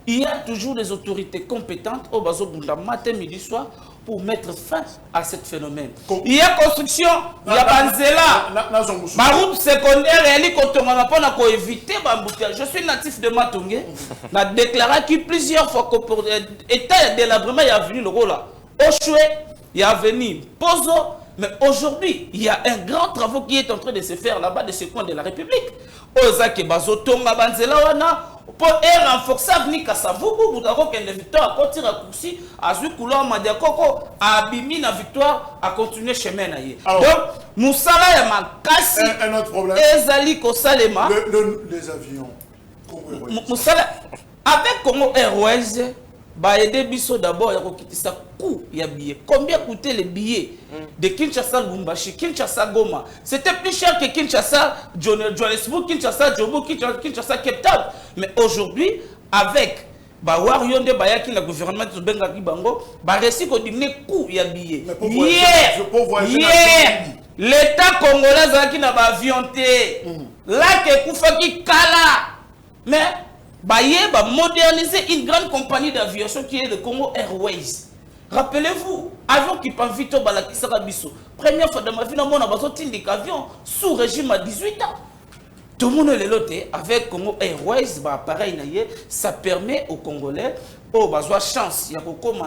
il y a toujours des autorités compétentes au matin, midi, soir pour mettre fin à ce phénomène. Il y a construction, il y a Banzela, ma route secondaire et pour éviter l'embouteillage. Je suis natif de Matungé, on a déclaré qu'il plusieurs fois que pour l'état de délabrement, il y a venu le rôle là. Oshwe, il y a venu Pozo. Mais aujourd'hui, il y a un grand travail qui est en train de se faire là-bas de ce coin de la République. Ozaki Bazotonga Banzela wana pour renforcer ni Kasavubu vous avez qu'une victoire à continuer à courser à Zukulo Madiakoko à Abimi na victoire à continuer chemin na ye. Donc Moussala ya makasi un autre problème. Ezali ko salema les avions. Moussala avec Congo Airways bah aider biso d'abord ya quitter ça coût ya billet. Combien coûtait les billets de Kinshasa Lubumbashi, Kinshasa Goma? C'était plus cher que Kinshasa Johannesburg, Kinshasa Jobo, Kinshasa Cape Town. Mais aujourd'hui avec bah Warionde Bayaki le gouvernement de Benga Kibango bah réussi qu'on diminuer coût ya billet. Hier l'État congolais a qui n'a pas avion té. Là que Koufaki Kala. Mais Baye va moderniser une grande compagnie d'aviation qui est le Congo Airways. Rappelez-vous, avion qui part vite au Balakisara Bisso. Première fois de ma vie, on a besoin d'un avion sous régime à 18 ans. Tout le monde est loté avec Congo Airways, bah pareil, ça permet aux Congolais, oh bah chance, il y a beaucoup de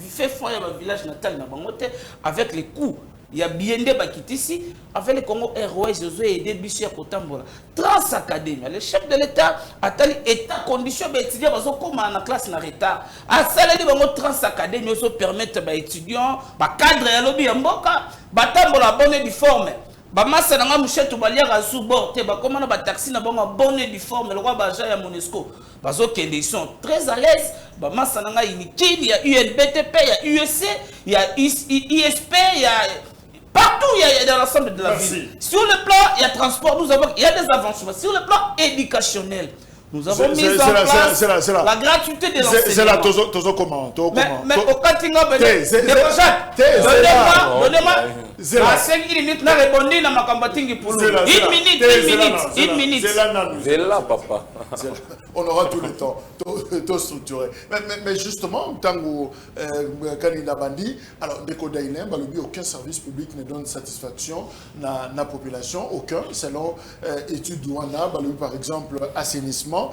fait fond un village natal na Bangote avec les coûts. Il y a bien des bakiti ici avec le Congo Airways, ils ont aidé Bissi à Kotambola. Trans Académie, le chef de l'État a tali état condition d'étudier parce que comme en classe na retard. À ça les bango Trans Académie ils permettent aux étudiants, ba cadre ya lobby mboka, batambola bonne du forme. Ba massa na muchetu baliaka sous bord te ba comment ba taxi na bongo bonne du forme le roi baja ya Monesco. Bazo kende ils sont très à l'aise. Ba massa na Unikin, il y a UNBTP, il y a USC, il y a ISP, il y a partout il y a dans l'ensemble de la ville. Sur le plan, il y a transport, il y a des avancements. Sur le plan éducationnel, nous avons mis en place la gratuité de l'enseignement. C'est là, toujours comment? Mais au Katinga, donnez-moi 5 minutes, na répondre na makambatingi pour nous. Une minute. C'est là, papa. On aura tout le temps, tout structuré. Mais justement, Tango Kanina Bandi, alors Dekodainem, aucun service public ne donne satisfaction à la population, aucun, selon études douana, par exemple, assainissement,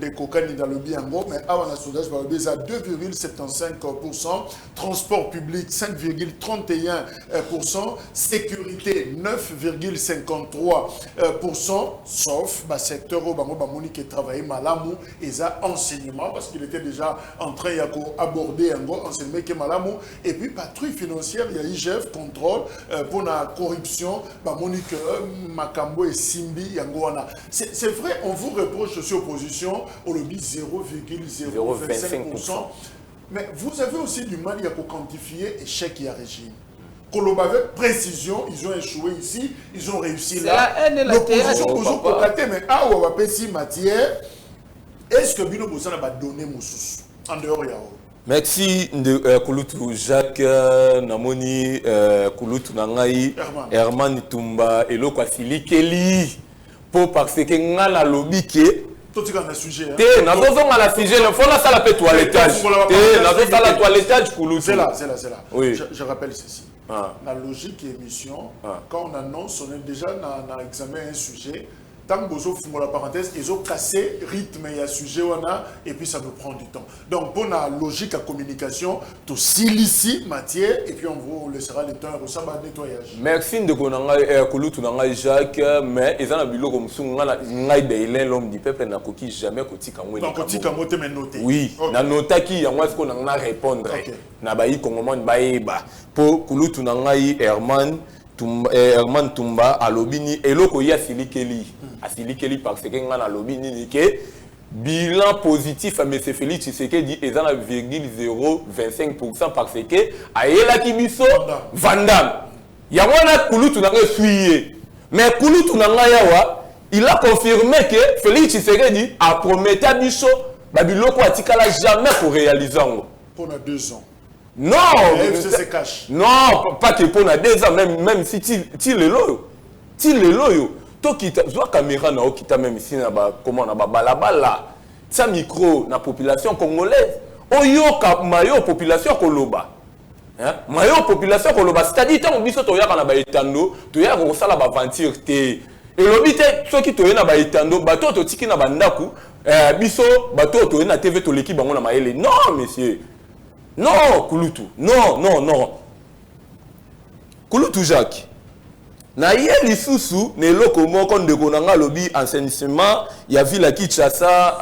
Deko Kanina Lobi Ango, mais avant la sondage, à 2,75%, transport public 5,31%, sécurité 9,53%, sauf le secteur où Monique qui travaillait Malamou et ça enseignement parce qu'il était déjà en train d'aborder un enseignement qui est Malamou et puis patrouille financière il y a IGF contrôle pour la corruption Monique Makambo et Simbi Yangoana. C'est vrai, on vous reproche aussi opposition au lobby 0,025%. Mais vous avez aussi du mal à quantifier l'échec et le régime. Koloba avec précision, ils ont échoué ici, ils ont réussi là. L'opposition vous a contacté, mais à Ouapesi matière, est-ce que Bino Boussana va donner Moussous en dehors de merci Kouloutou Jacques Namoni Kouloutou Nangaï Herman Tumba et Loko Fili Kelly pour parce que ngala lobby ke tout ce qu'on a sujet. Té na zozo ngala sujet le faut la salle pe toilettage. Té na zozo la toilettage Kouloutou. C'est là. Oui. Je rappelle ceci. La logique émission quand on annonce on est déjà dans examen un sujet. Tant que vous ouvrez la parenthèse, ils ont cassé le rythme et le sujet et puis ça nous prend du temps. Donc pour la logique à communication, tout ici matière et puis on vous laissera le temps ça va nettoyage. Merci de Konanga Kouloutou Nanga Jacques mais ils ont bilo comme sunga ngai de l'homme du peuple n'a coquille jamais koti kamwe. Donc koti kamote mais noté. Oui, na nota qui yango est-ce qu'on a répondre. Na bayi kongomon baeba pour Kouloutou Nanga Herman Tumba à Lobini et l'autre il y a Silikeli. À Silikeli parce que ngana Lobini ni que bilan positif à M. Félix Tshisekedi dit ezana 0,025% parce que ayela kibiso Vandam. Ya wana Kouloutou Nanga suiye. Mais Kouloutou Nanga yawa il a confirmé que Félix Tshisekedi a prometté à biso babiloko atikala jamais pour réaliser ngo. Pendant 2 ans. Non, se cache. Non, pas que pour 2 ans, même si tu le loyo. To kita zwa caméra na okita même ici na ba comment na ba balabala. Ça micro na population congolaise. Oyoka mayo population koloba. Hein? Mayo population koloba, c'est-à-dire tant biso to yaka na ba etando, to yaka ko sala ba aventure te. Et lobité soki to yena ba etando, bato to tiki na bandaku, biso bato to yena TV to l'équipe bango na maele. Non, monsieur. Non, Kouloutou. Non. Kouloutou Jacques. Na yeli susu ne loko moko ndeko nanga lobi enseignement ya ville Kinshasa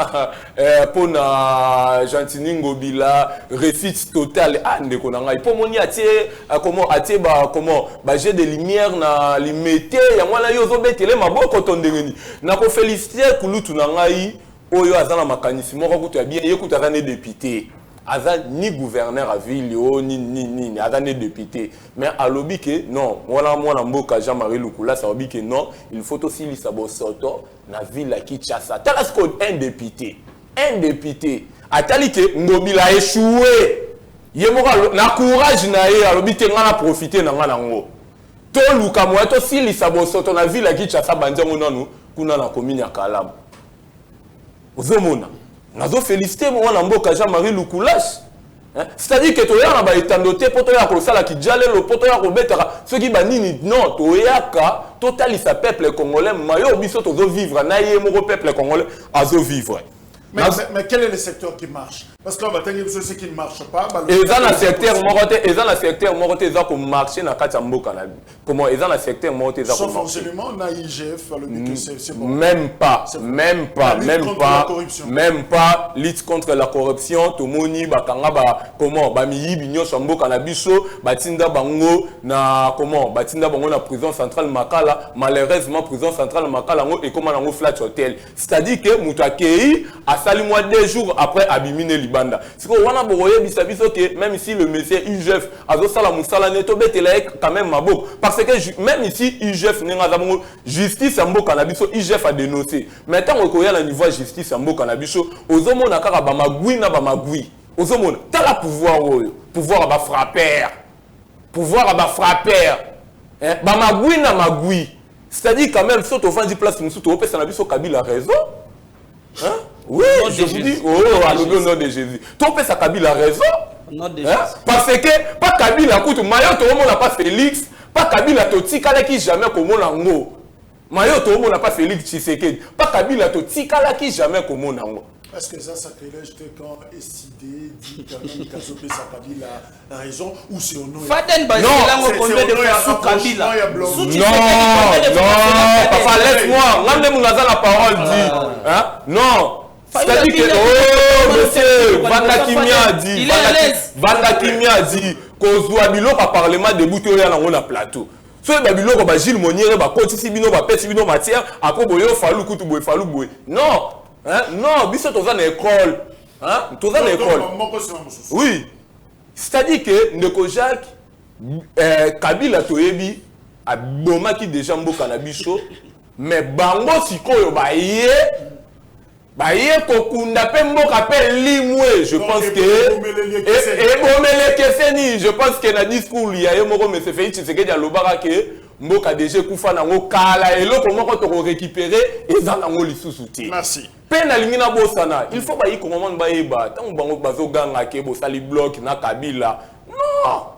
pour na Jantiningo Bila refit total ndeko nanga ipo moni atie comment atie ba comment ba jet de lumière na limité ya mwana yo zo betele maboko tondengeni na ko féliciter Kouloutou nanga yi oyo azana makanisi moko kutu ya bien yekutu azana député. Aza ni gouverneur à ville ni aza ni député mais à lobby que non voilà moi mboka Jean-Marie Lukula ça lobby que non il faut aussi lisabo soto na ville à Kinshasa talasco un député atali que Ngobila a échoué yemoka na courage na ye à lobby que ngana profiter na ngana ngo to luka mo to si lisabo soto na ville à Kinshasa banzango nanu kuna na commune ya Kalamu ozomona nazo féliciter moi na mboka Jean-Marie Lukulash. C'est-à-dire que tu as un étandoté pour toi ko sala ki jalelo pour toi ko betara ceux qui banini non to yaka total sa peuple congolais mayo biso to vivre na ye mo peuple congolais azo vivre. Mais quel est le secteur qui marche? Parce qu'on va tenir ceux qui ne marchent pas. Et dans le secteur moroté, ils ont marché dans le Mboka. Comment ils ont le secteur moroté, ils ont sauf enseignement, on a IGF, c'est bon. Même pas. Lutte contre la corruption. Tout le monde, comment, Bamiyi, Bignon, Chamboka, Nabiso, Batinda Bango, na comment, Batinda Bango, na prison centrale Makala. Malheureusement, prison centrale Makala, et comment on a flat hotel. C'est-à-dire que Moutakei a sali moi 2 jours après Abimine Libanda. C'est qu'on a bourroyé bisabiso que même ici le monsieur UGF a zo sala musala neto betelaek quand même mabok parce que même ici UGF n'enga zamongo justice ambo kanabiso UGF a dénoncé. Maintenant on koya la niveau justice ambo kanabiso ozomo na kaka ba magui na ba magui. Ozomo tala pouvoir à ba frapper. Hein ba magui na magui. C'est-à-dire quand même saute au fond du place musuto opé ça na biso Kabila raison. Hein? Oui, je vous dis, au nom de Jésus. Ton père, ça Kabila a raison. Parce que, pas Kabila, écoute, Mayo, tout le monde n'a pas Félix, pas Kabila, Totikala qui jamais comme on a ngo. Mayo, tout le monde n'a pas Félix Tshisekedi, pas Kabila, Totikala qui jamais comme on a ngo. Est-ce que ça sacrilège quand SID dit quand même qu'Azopé Sakabila a raison ou c'est au nom? Faden Bazilango combien de fois sous Kabila? Non, papa, laisse-moi. Même mon la parole dit. Hein? Non. C'est-à-dire que, oh, monsieur, Vanda Kimia a dit, Kozwa Biloko a parlement de Boutoria dans le plateau. So Babiloko ba Gilles Moniere ba koti sibino ba peti bino matière après boyo fallu kutu boy fallu boy. Non, hein? Non, biso toza na école. Hein? Toza na école. Oui. C'est-à-dire que Ndeko Jacques Kabila toyebi a bomaki déjà mboka na biso mais bango sikoyo ba ye kokunda pe mboka pe limwe. Je pense que et bomele keseni, je pense que na discours il y a yo moko mais c'est fait Tshisekedi a lobaka que mboka déjà kufa nango kala eloko moko to récupérer eza nango lisusu ti. Merci. Pe na lingi na bosana, il faut ba yi ko moment ba yeba tant bango bazo ganga ke bo sali bloc na Kabila. Non.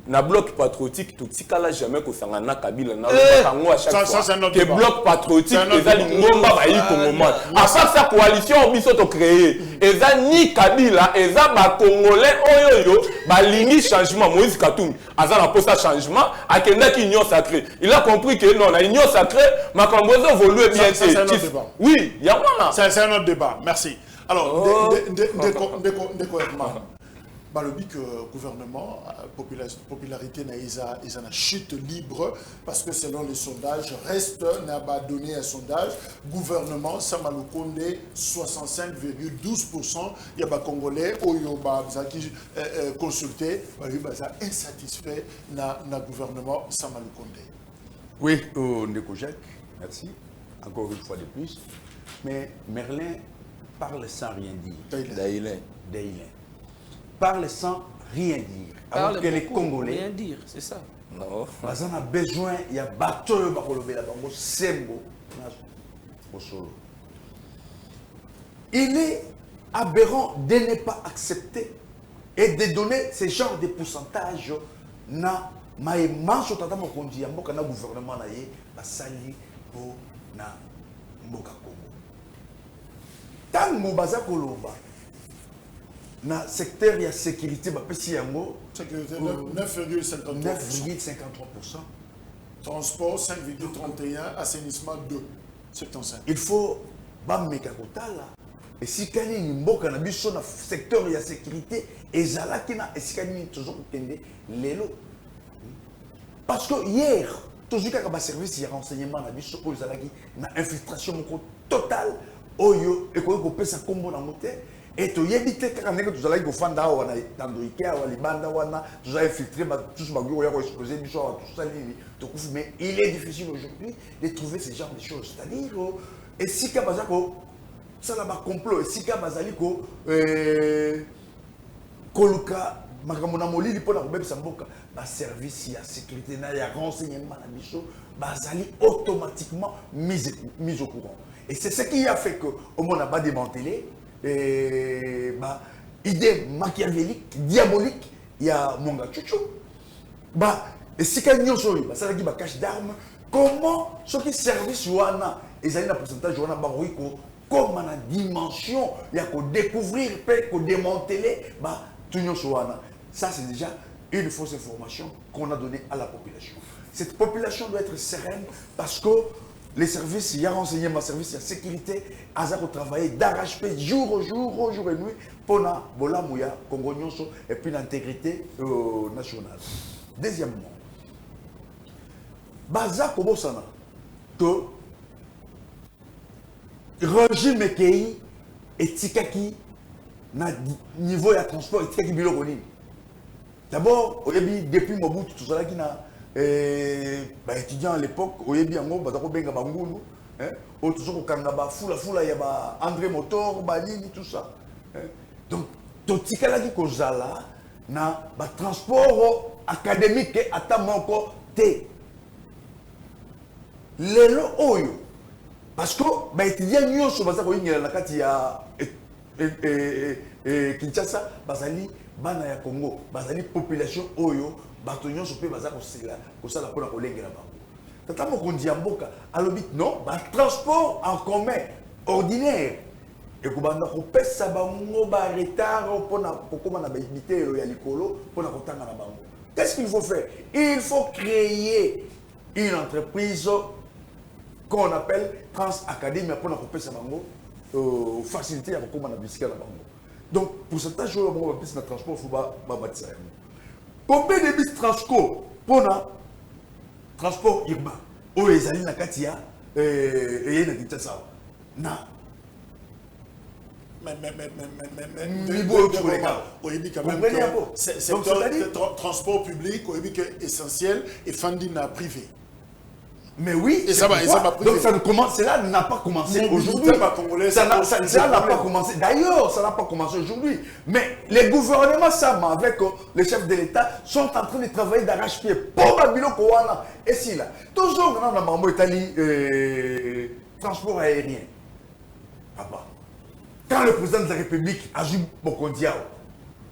Na bloc patriotique tout tikala jamais ko sanga na Kabila na bango à chaque fois que bloc patriotique ezali ngomba ba yi ko moment à sa coalition biso to créer eza ni Kabila eza ba congolais oyoyo ba lingi changement Moïse Katumbi aza na poste changement akenda ki union sacrée. Il a compris que non la union sacrée makambo zo évoluer bien. Oui, il y a moi. C'est un autre débat. Merci. Alors Ndeko Balobi que gouvernement, popularité n'a une chute libre parce que selon les sondages, reste n'a pas donné un sondage. Gouvernement, Samaloukonde, 65,12%. Il y a des Congolais qui consulté, insatisfait na gouvernement Samaloukonde. Oui, Ndeko Jacques, merci. Encore une fois de plus. Mais Merlin parle sans rien dire. Daïlin. Parle sans rien dire. Alors que les Congolais. Rien dire, c'est ça. Non. On a besoin, il y a bateau, il est aberrant de ne pas accepter et de donner ce genre de pourcentage na maïmanso tata mokondi ya mboka na gouvernement na ye basali po na mboka Congo. Tango baza koloba na secteur ya sécurité bapesi yango sécurité 9,53%. Transport 5,31%, assainissement 2,75%. Il faut bameka kotala esikani ni mboka na biso na secteur ya sécurité ezalaki na esikani toujours kokende lelo. Parce que hier toujours kaka ba service ya renseignement na biso ko ezalaki na infiltration moko totale oyo ekoki kopesa kombo na mote. Et tu y habites quand même que tu allais au fond d'awa na tandoika ou libanda wana tu as infiltré tous magou ya exposer du soir tout ça mais il est difficile aujourd'hui de trouver ce genre de choses, c'est-à-dire et si ka bazako ça là ba complot et si ka bazali ko koluka makamona molili pona ko bebisa mboka ba service ya sécurité na ya renseignement na biso bazali automatiquement mis au courant. Et c'est ce qui a fait que au monde n'a pas démantelé idée machiavélique, diabolique, il y a Monga Chuchu. Et si quelqu'un ça a cache d'armes, comment ce qui service Wana, et un pourcentage Wana Baroiko, comme la dimension, il y a qu'à découvrir, qu'à démanteler, ça c'est déjà une fausse information qu'on a donnée à la population. Cette population doit être sereine parce que les services, il y a renseignement, services, il y a sécurité, Azako travailler d'arrache-pied jour et nuit pour la Bolamouya, Congo Nyonso et puis l'intégrité nationale. Deuxièmement, Bazako Bosana, que régime Kei et Tikaki na niveau de transport et Tikaki Biloroni. D'abord, depuis Mobutu, tout ça qui n'a étudiant à l'époque, au Yebiango, Badako Benga Bangoulou, toujours au Kangaba, Fula, il y a André Motor, Banini, tout ça. Donc, tout ce qui est Kozala, na transport académique à Tamanko T. Lelo Oyo. Parce que, étudiant Nyonso, Bazako Yingela, la Katia Kinshasa, Bazali, Bana ya Congo, Bazali, population Oyo. Batonion se peut baza ko sala pona ko lengela bango. Tata mo kondi mboka alobit non, transport en commun ordinaire. et que banda ko pesa bango ba retard pour na kokoma na baibité ya likolo pour na kotanga na bango. Qu'est-ce qu'il faut faire? Il faut créer une entreprise qu'on appelle Trans Academy pour na kopesa bango faciliter à kokoma na bisika na bango. Donc pour cette tâche on va passer na transport faut ba batisa. Combien de bus Transco pour na transport urbain? Oh ezali na katia et na kitasa. Na transport public, essentiel et fandina privé. Mais oui, et ça va donc ça ne commence, cela n'a pas commencé aujourd'hui. Ça n'a pas commencé. D'ailleurs, ça n'a pas commencé aujourd'hui. Mais les gouvernements, avec les chefs de l'État, sont en train de travailler d'arrache-pied pour Babylon Kowana. Et si là, toujours dans la Mambo Italie, transport aérien. Papa. Quand le président de la République a joué Bokondiao,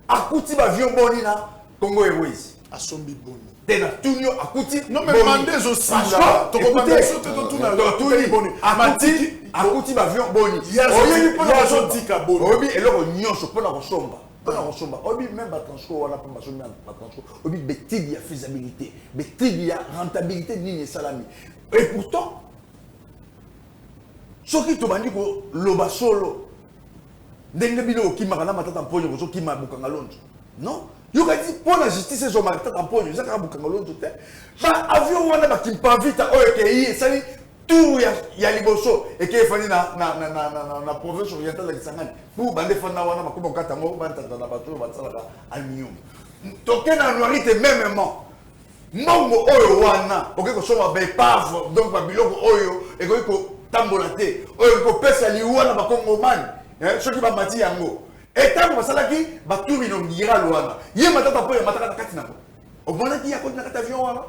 a coûté l'avion Bonina, Congo Airways. A Sombi Boni. Tena Tunio a coûté. Non, mais Mandez aussi là. Écoutez, a coûté l'avion Boni. Il y a un tika Boni. Obi, et là, on y a un peu la ressemble. Obi, même la transport, on a pas besoin de la transport. Obi, il y a faisabilité. Il y a rentabilité, ni salami. Et pourtant, ce qui te dit que l'oba solo, ndenge bino okimaka matata mponyo ko kima bukanga lonzo. Non, yo ka di pour la justice zo matata mponyo za ka bukanga lonzo te. Ba avion wana ba kimpa vita oyo ke yi sali tout ya liboso et ke fani na province orientale de Kisangani. Pour bande fana wana makoma kata mo banta na bato ba tsala aluminium. Toke na noirité mêmement. Mongo oyo wana, ok ko soma ba pave donc ba biloko oyo e ko tambolate oyo ko pesa liwana ba kongomani. Ceux qui vont bâtir yango. Et tant que ça qui va tout inaugurer l'ouana. Il y a maintenant pas mataka katina. Au moment qui a côté na avion wala.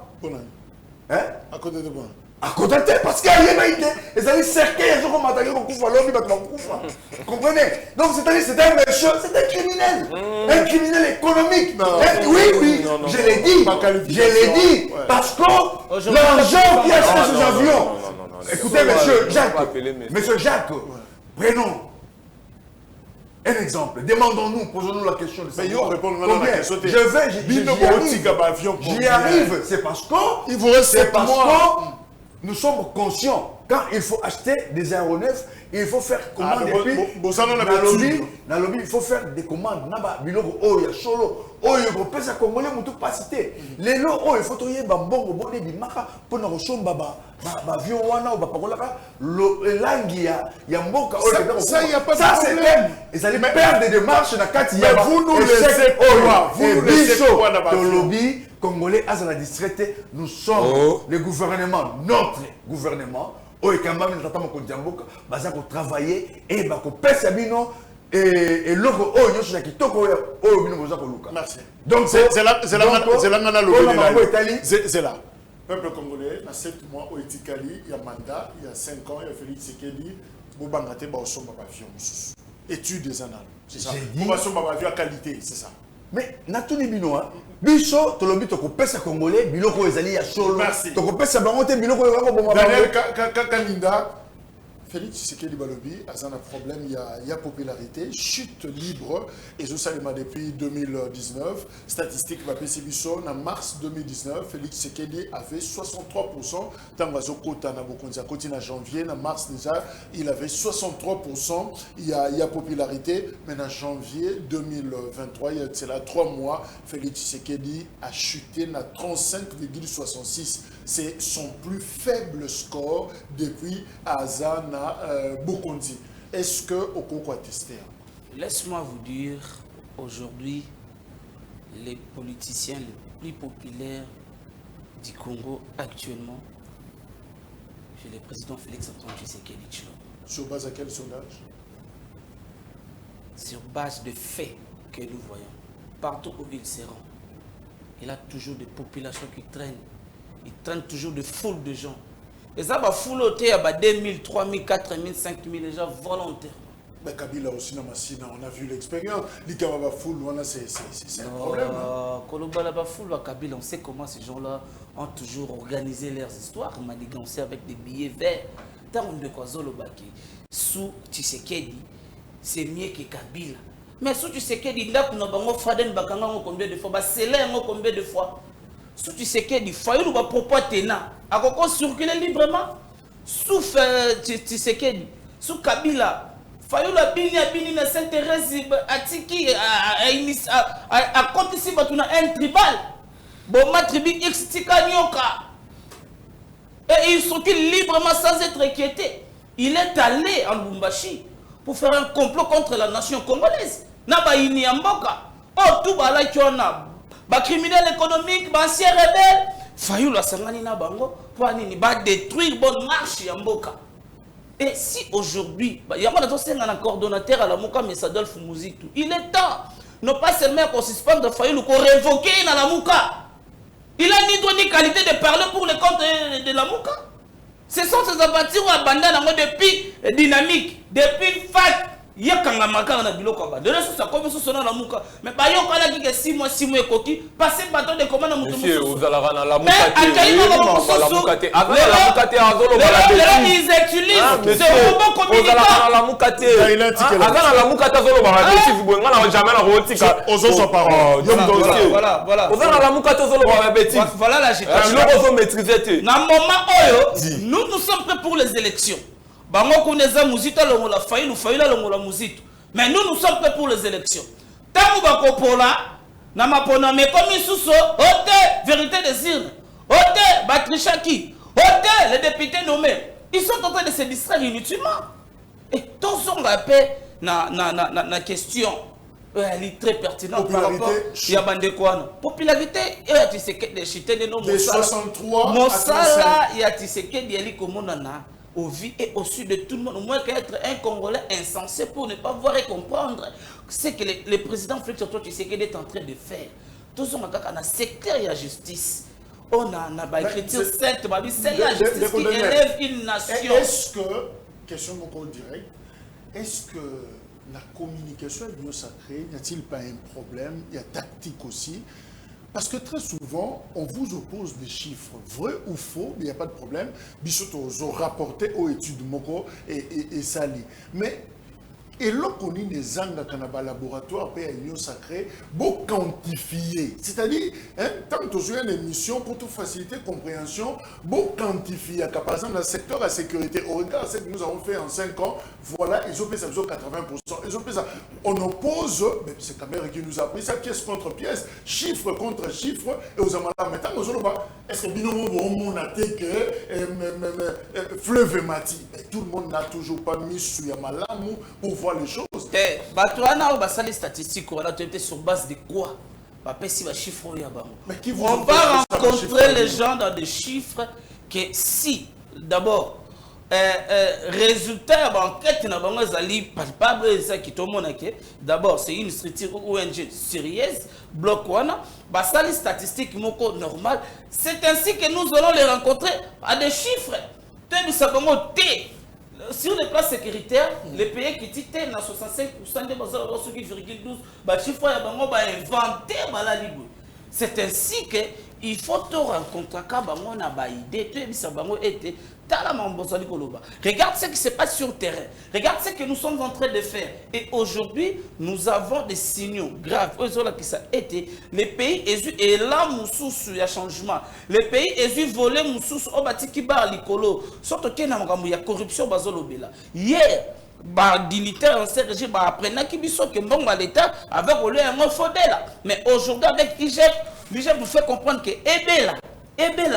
Hein? À côté de quoi? À côté de parce qu'il y a pas été. Et ça dit cerquer les gens mataka ko kufa l'homme va kufa. Comprenez? Donc c'est-à-dire c'est un méchant, c'est un criminel. Un criminel économique. Oui, je l'ai dit. Parce que l'argent qui a acheté ces avions. Écoutez monsieur Jacques, prenons un exemple. Demandons-nous, posons-nous la question de savoir combien. J'y arrive. C'est parce que nous sommes conscients. Quand il faut acheter des aéronefs, il faut faire commande. Et puis, dans le lobby, il faut faire des commandes. Les lots, il faut trouver bambongo, bonne di maka, pour nous ressembler avion wana ou bapakolaka langi ya mboka. Ça, il n'y a pas de problème. Ils allaient perdre des démarches dans kati ya vous nous laissez quoi? Vous nous laissez quoi dans le lobby congolais à la distraite. Nous sommes le gouvernement, notre gouvernement. Oye kambami na tata mokonzi mboka baza ko travailler et ba ko pesa bino et loko oyo nyoso ya kitoko oyo bino boza ko luka. Merci. Donc c'est là ngana lobeli c'est là. Peuple congolais na 7 mois au Etikali, il y a mandat, il y a 5 ans, il y a Félix Tshisekedi, bobangate ba osomba ba avion mususu. Études des annales. C'est ça. On va somba ba avion à qualité, c'est ça. Mais natuni bino biso tolobi to ko pesa congolais biloko ezali ya solo. To ko pesa bango te biloko ya ko bomba. Daniel Kalinda, Félix Tshisekedi Balobi a un problème, il y a popularité, chute libre, et je salue depuis 2019. Statistique, en mars 2019, Félix Tshisekedi avait 63%. En janvier, en mars déjà, il avait 63%. Il y a popularité, mais en janvier 2023, il y a 3 mois, Félix Tshisekedi a chuté à 35,66%. C'est son plus faible score depuis Azana Bokondi. Est-ce que Okoko a testé? Laisse-moi vous dire, aujourd'hui, les politiciens les plus populaires du Congo actuellement, c'est le président Félix Antoine Tshisekedi Tshilombo. Sur base à quel sondage? Sur base de faits que nous voyons. Partout où il se rend, il a toujours des populations qui traînent. Il traîne toujours de foules de gens. Et ça va fouloter à 2000, 3000, 4000, 5000 déjà volontairement. Mais Kabila aussi, on a vu l'expérience. L'Ikababa foule, c'est un problème. Kolobala foule, Kabila, on sait comment ces gens-là ont toujours organisé leurs histoires. On sait avec des billets verts. Tant de quoi Zolobaki, sous Tshisekedi, c'est mieux que Kabila. Mais si tu sais que l'Inda pour nous Faden Bakanga combien de fois, Basselé combien de fois. Si tu sais que du foyer ou propos tenant, à quoi circuler librement, sous tu sais que sous Kabila. Fayoula Bini na s'intéresse à Tiki à côté si tu as un tribal. Bon, ma tribu X Tika Nyoka. Et il circule librement sans être inquiété. Il est allé en Lubumbashi pour faire un complot contre la nation congolaise. Naba Iniamboka. Oh, tout bala kiona. Ba criminel économique, ba ancien rebelle. Fayoula Sangani na bango. Pour nini ba détruire bonne marche Yamboka. Et si aujourd'hui, il y a un coordonnateur à la Mouka, mais Adolphe Mouzitou, il est temps, non pas seulement qu'on suspende Fayoulou, qu'on révoque dans la Mouka. Il a ni droit ni qualité de parler pour le compte de la Mouka. Ce sont ces abattus ou abandonnés depuis dynamique, depuis FAC. Il y a quand même un biloko. De reste, ça commence à la Mouka. Mais par exemple, il y a 6 mois et coquille, passer bâton de commande à Mouka. Monsieur, vous allez à la Mouka. Ils utilisent ce robot communicant. La Mouka. La Mouka. Voilà l'agitation. Nous sommes prêts pour les élections. Mais nous sommes prêts pour les élections. Tant que vérité des îles, Batrichaki, les députés nommés, ils sont en train de se distraire inutilement. Et tant qu'on va paix na question, elle est très pertinente par rapport à popularité. Tu sais que les chité de nos de 63 Mossala, il y a tu sais que les communana au vie et au sud de tout le monde, au moins qu'être un Congolais insensé pour ne pas voir et comprendre ce que le président Félix Antoine Tshisekedi est en train de faire. Tout ce monde a un secteur de la justice. On a écriture sainte, c'est la justice qui élève une nation. Est-ce que, question encore directe, est-ce que la communication est bien sacrée? N'y a-t-il pas un problème? Il y a tactique aussi. Parce que très souvent, on vous oppose des chiffres vrais ou faux, mais il n'y a pas de problème. Bissoto ont rapporté aux études Moko et Sali. Mais, et là qu'on y des angles dans le laboratoire, puis l'union sacrée, beau quantifier. C'est-à-dire, tant que tu as une émission pour te faciliter la compréhension, beau quantifier. Par exemple, dans le secteur de la sécurité, au regard de ce que nous avons fait en 5 ans, voilà, ils ont fait ça 80%. Ils ont fait ça. On oppose, mais c'est Caméra qui nous a pris ça, pièce contre pièce, chiffre contre chiffre, et aux amalams. Maintenant, est-ce que nous avons dit que fleuve et mati, tout le monde n'a toujours pas mis sur Yamalam pour voir les choses. Les statistiques, on a été sur base de quoi? On va rencontrer les gens dans des chiffres que si, d'abord, résultat d'enquête palpable, d'abord, c'est une structure ONG sérieuse, bloc one, les statistiques normales. C'est ainsi que nous allons les rencontrer à des chiffres. Sur les plans sécuritaires, les pays qui tiennent à 65% de 0,12, chiffre c'est ainsi que il faut te rencontrer regarde ce qui se passe sur le terrain. Regarde ce que nous sommes en train de faire. Et aujourd'hui, nous avons des signaux graves. Les pays et là, il y a changement. Les pays et volé Moussous au batiki bar likolo. Surtout qu'il y a corruption bazolobela. Hier, dignitaire en ce régime apprenant qu'il que l'État avait volé un fodela. Mais aujourd'hui, avec l'IGF nous fait comprendre que Ebela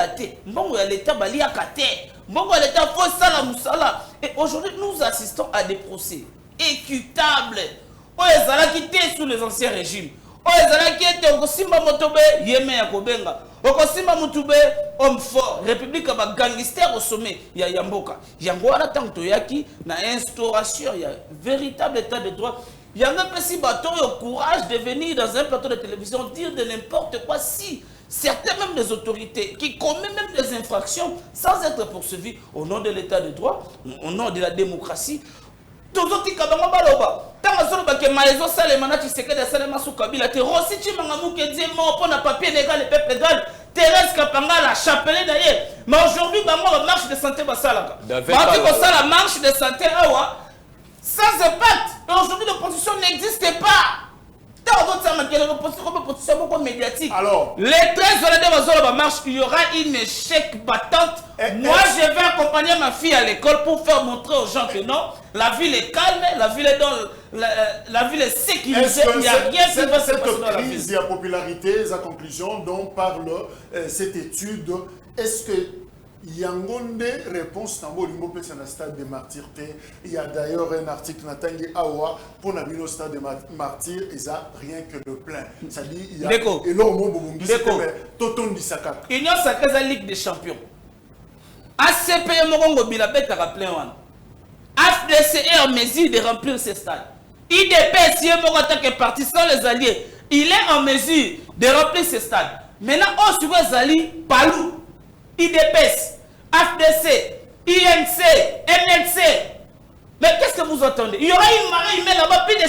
te, mbongo ya l'État bali ya kate, mbongo ya l'État faut sala musala. Et aujourd'hui nous assistons à des procès équitables. Oyezala qui était sous les anciens régimes. Oyezala qui était au Simba Motobe, Yeme ya Kobenga. Au Simba Motobe, homme fort, République ba gangster au sommet, ya Yamboka. Yango ala tanto yaki na instauration, il y a véritable état de droit. Il y a un petit bateau et au courage de venir dans un plateau de télévision dire de n'importe quoi si certains même des autorités qui commettent même des infractions sans être poursuivis au nom de l'état de droit, au nom de la démocratie. Tout ce qui est baloba. Tant que maïzo sale manati seke de sale masu kabila te rossi chi mangamu ke die mo pour na papier légal et peuple égal. Thérèse Kapanga la chapelle d'ailleurs. Mais aujourd'hui bango marche de santé basalaka. Bati ko sala marche de santé awa sans impact. Et aujourd'hui, l'opposition n'existe pas. L'opposition beaucoup médiatique. Alors, les 13 de marche, il y aura une échec battante. Moi, je vais accompagner ma fille à l'école pour faire montrer aux gens que non, la ville est calme, la ville est dans la ville est sécurisée. Il n'y a rien qui va se passer dans la ville. Cette crise de popularité, sa conclusion dont parle cette étude, est-ce que Yangonde réponse dans le stade des martyrs. Il y a d'ailleurs un article Natangi Awa pour le stade des martyrs, il n'y a rien que de plein. Ça dit, il y a Union sacrée la Ligue des Champions. ACP Morongo Bilabet a rappelé FDC est en mesure de remplir ce stade. IDP, si Morata est parti sans les alliés, il est en mesure de remplir ce stade. Maintenant, on suit les alliés, Palou, IDPS, FDC, INC, NLC. Mais qu'est-ce que vous entendez? Il y aura une marée humaine là-bas, plus de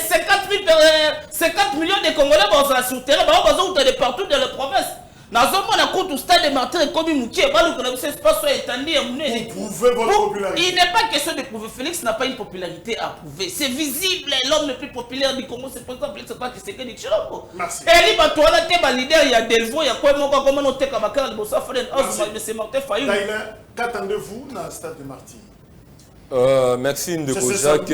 50 millions de Congolais vont se soutenir, de partout dans les provinces. Dans un monde où stade de martyrs comme Mouki, il n'est pas question de prouver. Félix n'a pas une popularité à prouver. C'est visible. L'homme le plus populaire du Congo, c'est président Félix Antoine Tshisekedi Tshilombo. Merci. Et il y a leader, il y a Delvaux, il y a quoi, comment on t'a Kabakar, le Bossa Foden, c'est Martin Fayou. Qu'attendez-vous dans le stade de martyrs? Merci Ndeko Jacques.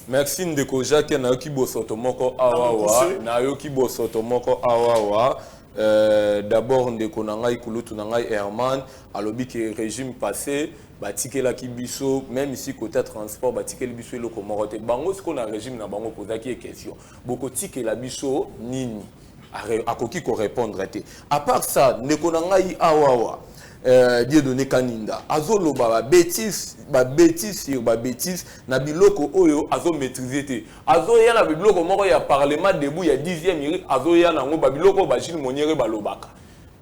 Merci Ndeko Jacques. Nayoki Bosoto Moko Awawa. Nayoki Bosoto Moko Awawa. D'abord, Ndeko Nangai Kulutu Nangai Herman. Alobi que régime passé, batike la kibiso, même ici côté transport, batike le biso et le comorote. Bango, ce qu'on a régime na bango posa qui est question. Boko tike la biso nini. A koki ko répondre. À part ça, Ndeko Nangai Awawa. Dieudonné Kaninda azolo bêtise sur bêtise na biloko oyo azo maîtriser azo ya na biloko moko ya parlement debout ya 10e iri azo ya nango biloko ba Gilles Moniere balobaka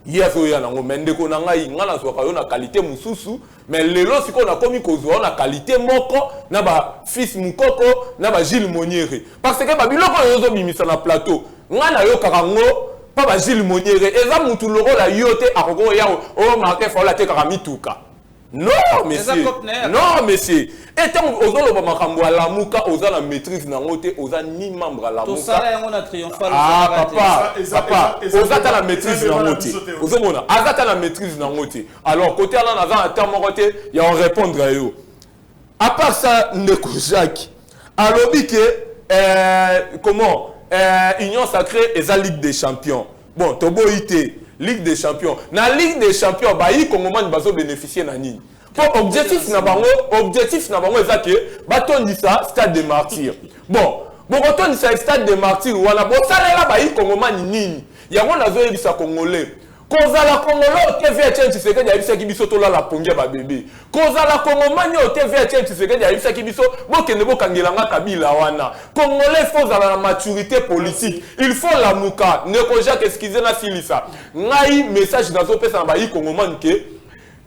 ye azo ya nango mendeko na ngai ngana soka yo na qualité mususu mais lelo siko na komi kozwa na qualité moko na ba fils mukoko na ba Gilles Moniere parce que ba biloko oyo zo bimisa na plateau ngana yo karango Papa Gilles Moniere, et ça moutou loro la yote à Rogo ya o marqué fa la te karamituka. Non monsieur. Non monsieur. Et tant ozolo ba makambo la muka ozala maîtrise na ngote oza ni membre la muka. To sala yango na triomphal. Ah papa, ozata la maîtrise na ngote. Ozomona, azata la maîtrise na ngote. Alors côté là na za terme ngote, ya on répondre à yo. À part ça Ndeko Jacques. Alobi que comment Union sacrée et la Ligue des Champions. Bon, Tobo ité, Ligue des Champions. Na Ligue des Champions, bah il comment man bazo bénéficier na nini. Pour objectif na bango ezake, baton dit ça stade des martyrs. Bon, baton dit ça stade des martyrs wana bon ça là bah il comment man nini. Yango nazo yebisa congolais. Kozala Congolais TV Etienne Tshisekedi yebisa kibiso to la pongia ba bébé. Kozala Congomani au TV Etienne Tshisekedi yebisa kibiso bokende bokangelanga Kabila wana. Congolais faut avoir la maturité politique. Il faut la muka. Ndeko Jacques excusez na silisa. Ngai message nazo pesa na ba yi Congomani ke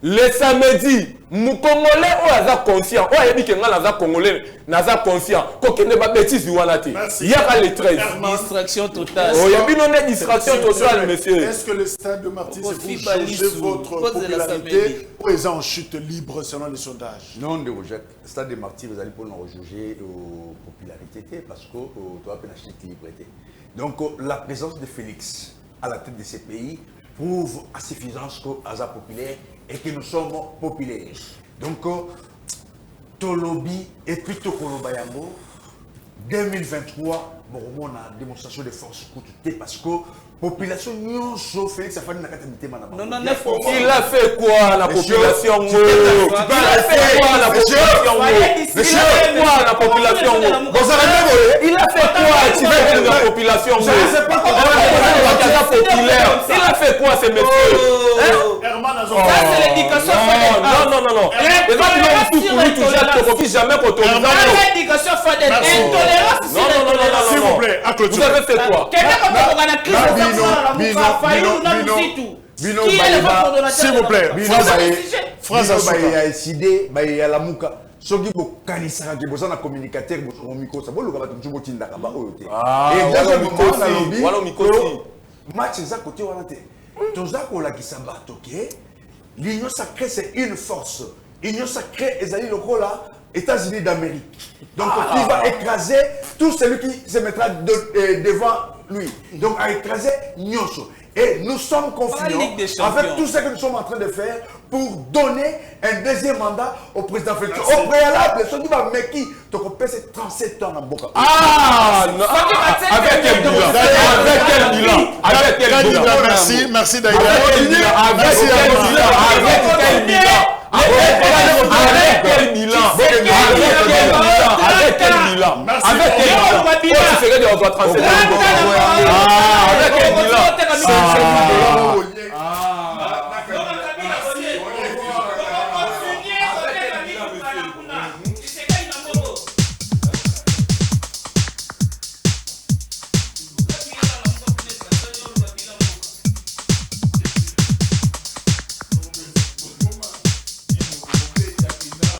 le samedi mu Congolais o aza conscient. O yebi ke nga naza Congolais naza conscient. Ko kende ba bêtise wana te. Yaka les 13. Distraction totale. Oh yabi non distraction totale monsieur. Est-ce que le stade de martyrs c'est pour changer votre popularité ou est en chute libre selon les sondages? Non, de Jacques, le stade de martyrs vous allez pour nous rejuger aux popularités parce que tu as la chute libre. Donc la présence de Félix à la tête de ces pays prouve à suffisance que Aza populaire et que nous sommes populaires. Donc, Tolobi et plutôt Kolobayango, 2023, on a une démonstration de force parce que population sauf Félix a fait une académie. Il a fait quoi la population? Il a fait quoi la population? Il a fait quoi la population? Il a fait quoi la population? Il a fait quoi ces messieurs? Ça c'est l'éducation. Non. Jamais l'éducation s'il vous plaît, vous avez fait quoi? S'il vous plaît, phrase à décidé, il y a la mouka. Ce qui est un communicateur, un micro, ça va le toujours et dans un moment, match est à côté, l'Union sacrée, c'est une force. L'Union sacrée, les alliés locaux là, États-Unis d'Amérique. Donc, il va écraser tout celui qui se mettra devant lui. Donc, à écraser Nyonso. Et nous sommes confiants avec tout ce que nous sommes en train de faire pour donner un deuxième mandat au président Félix. Au préalable, ce qui va Meki, donc on peut 37 ans dans Boka. Ah, avec quel bilan? Avec quel bilan? Avec quel bilan? Merci Daïda. Avec quel bilan? Avec quel bilan? Avec quel bilan? Avec quel bilan? Avec quel bilan? Tu ferais des 37 ans. Avec quel bilan?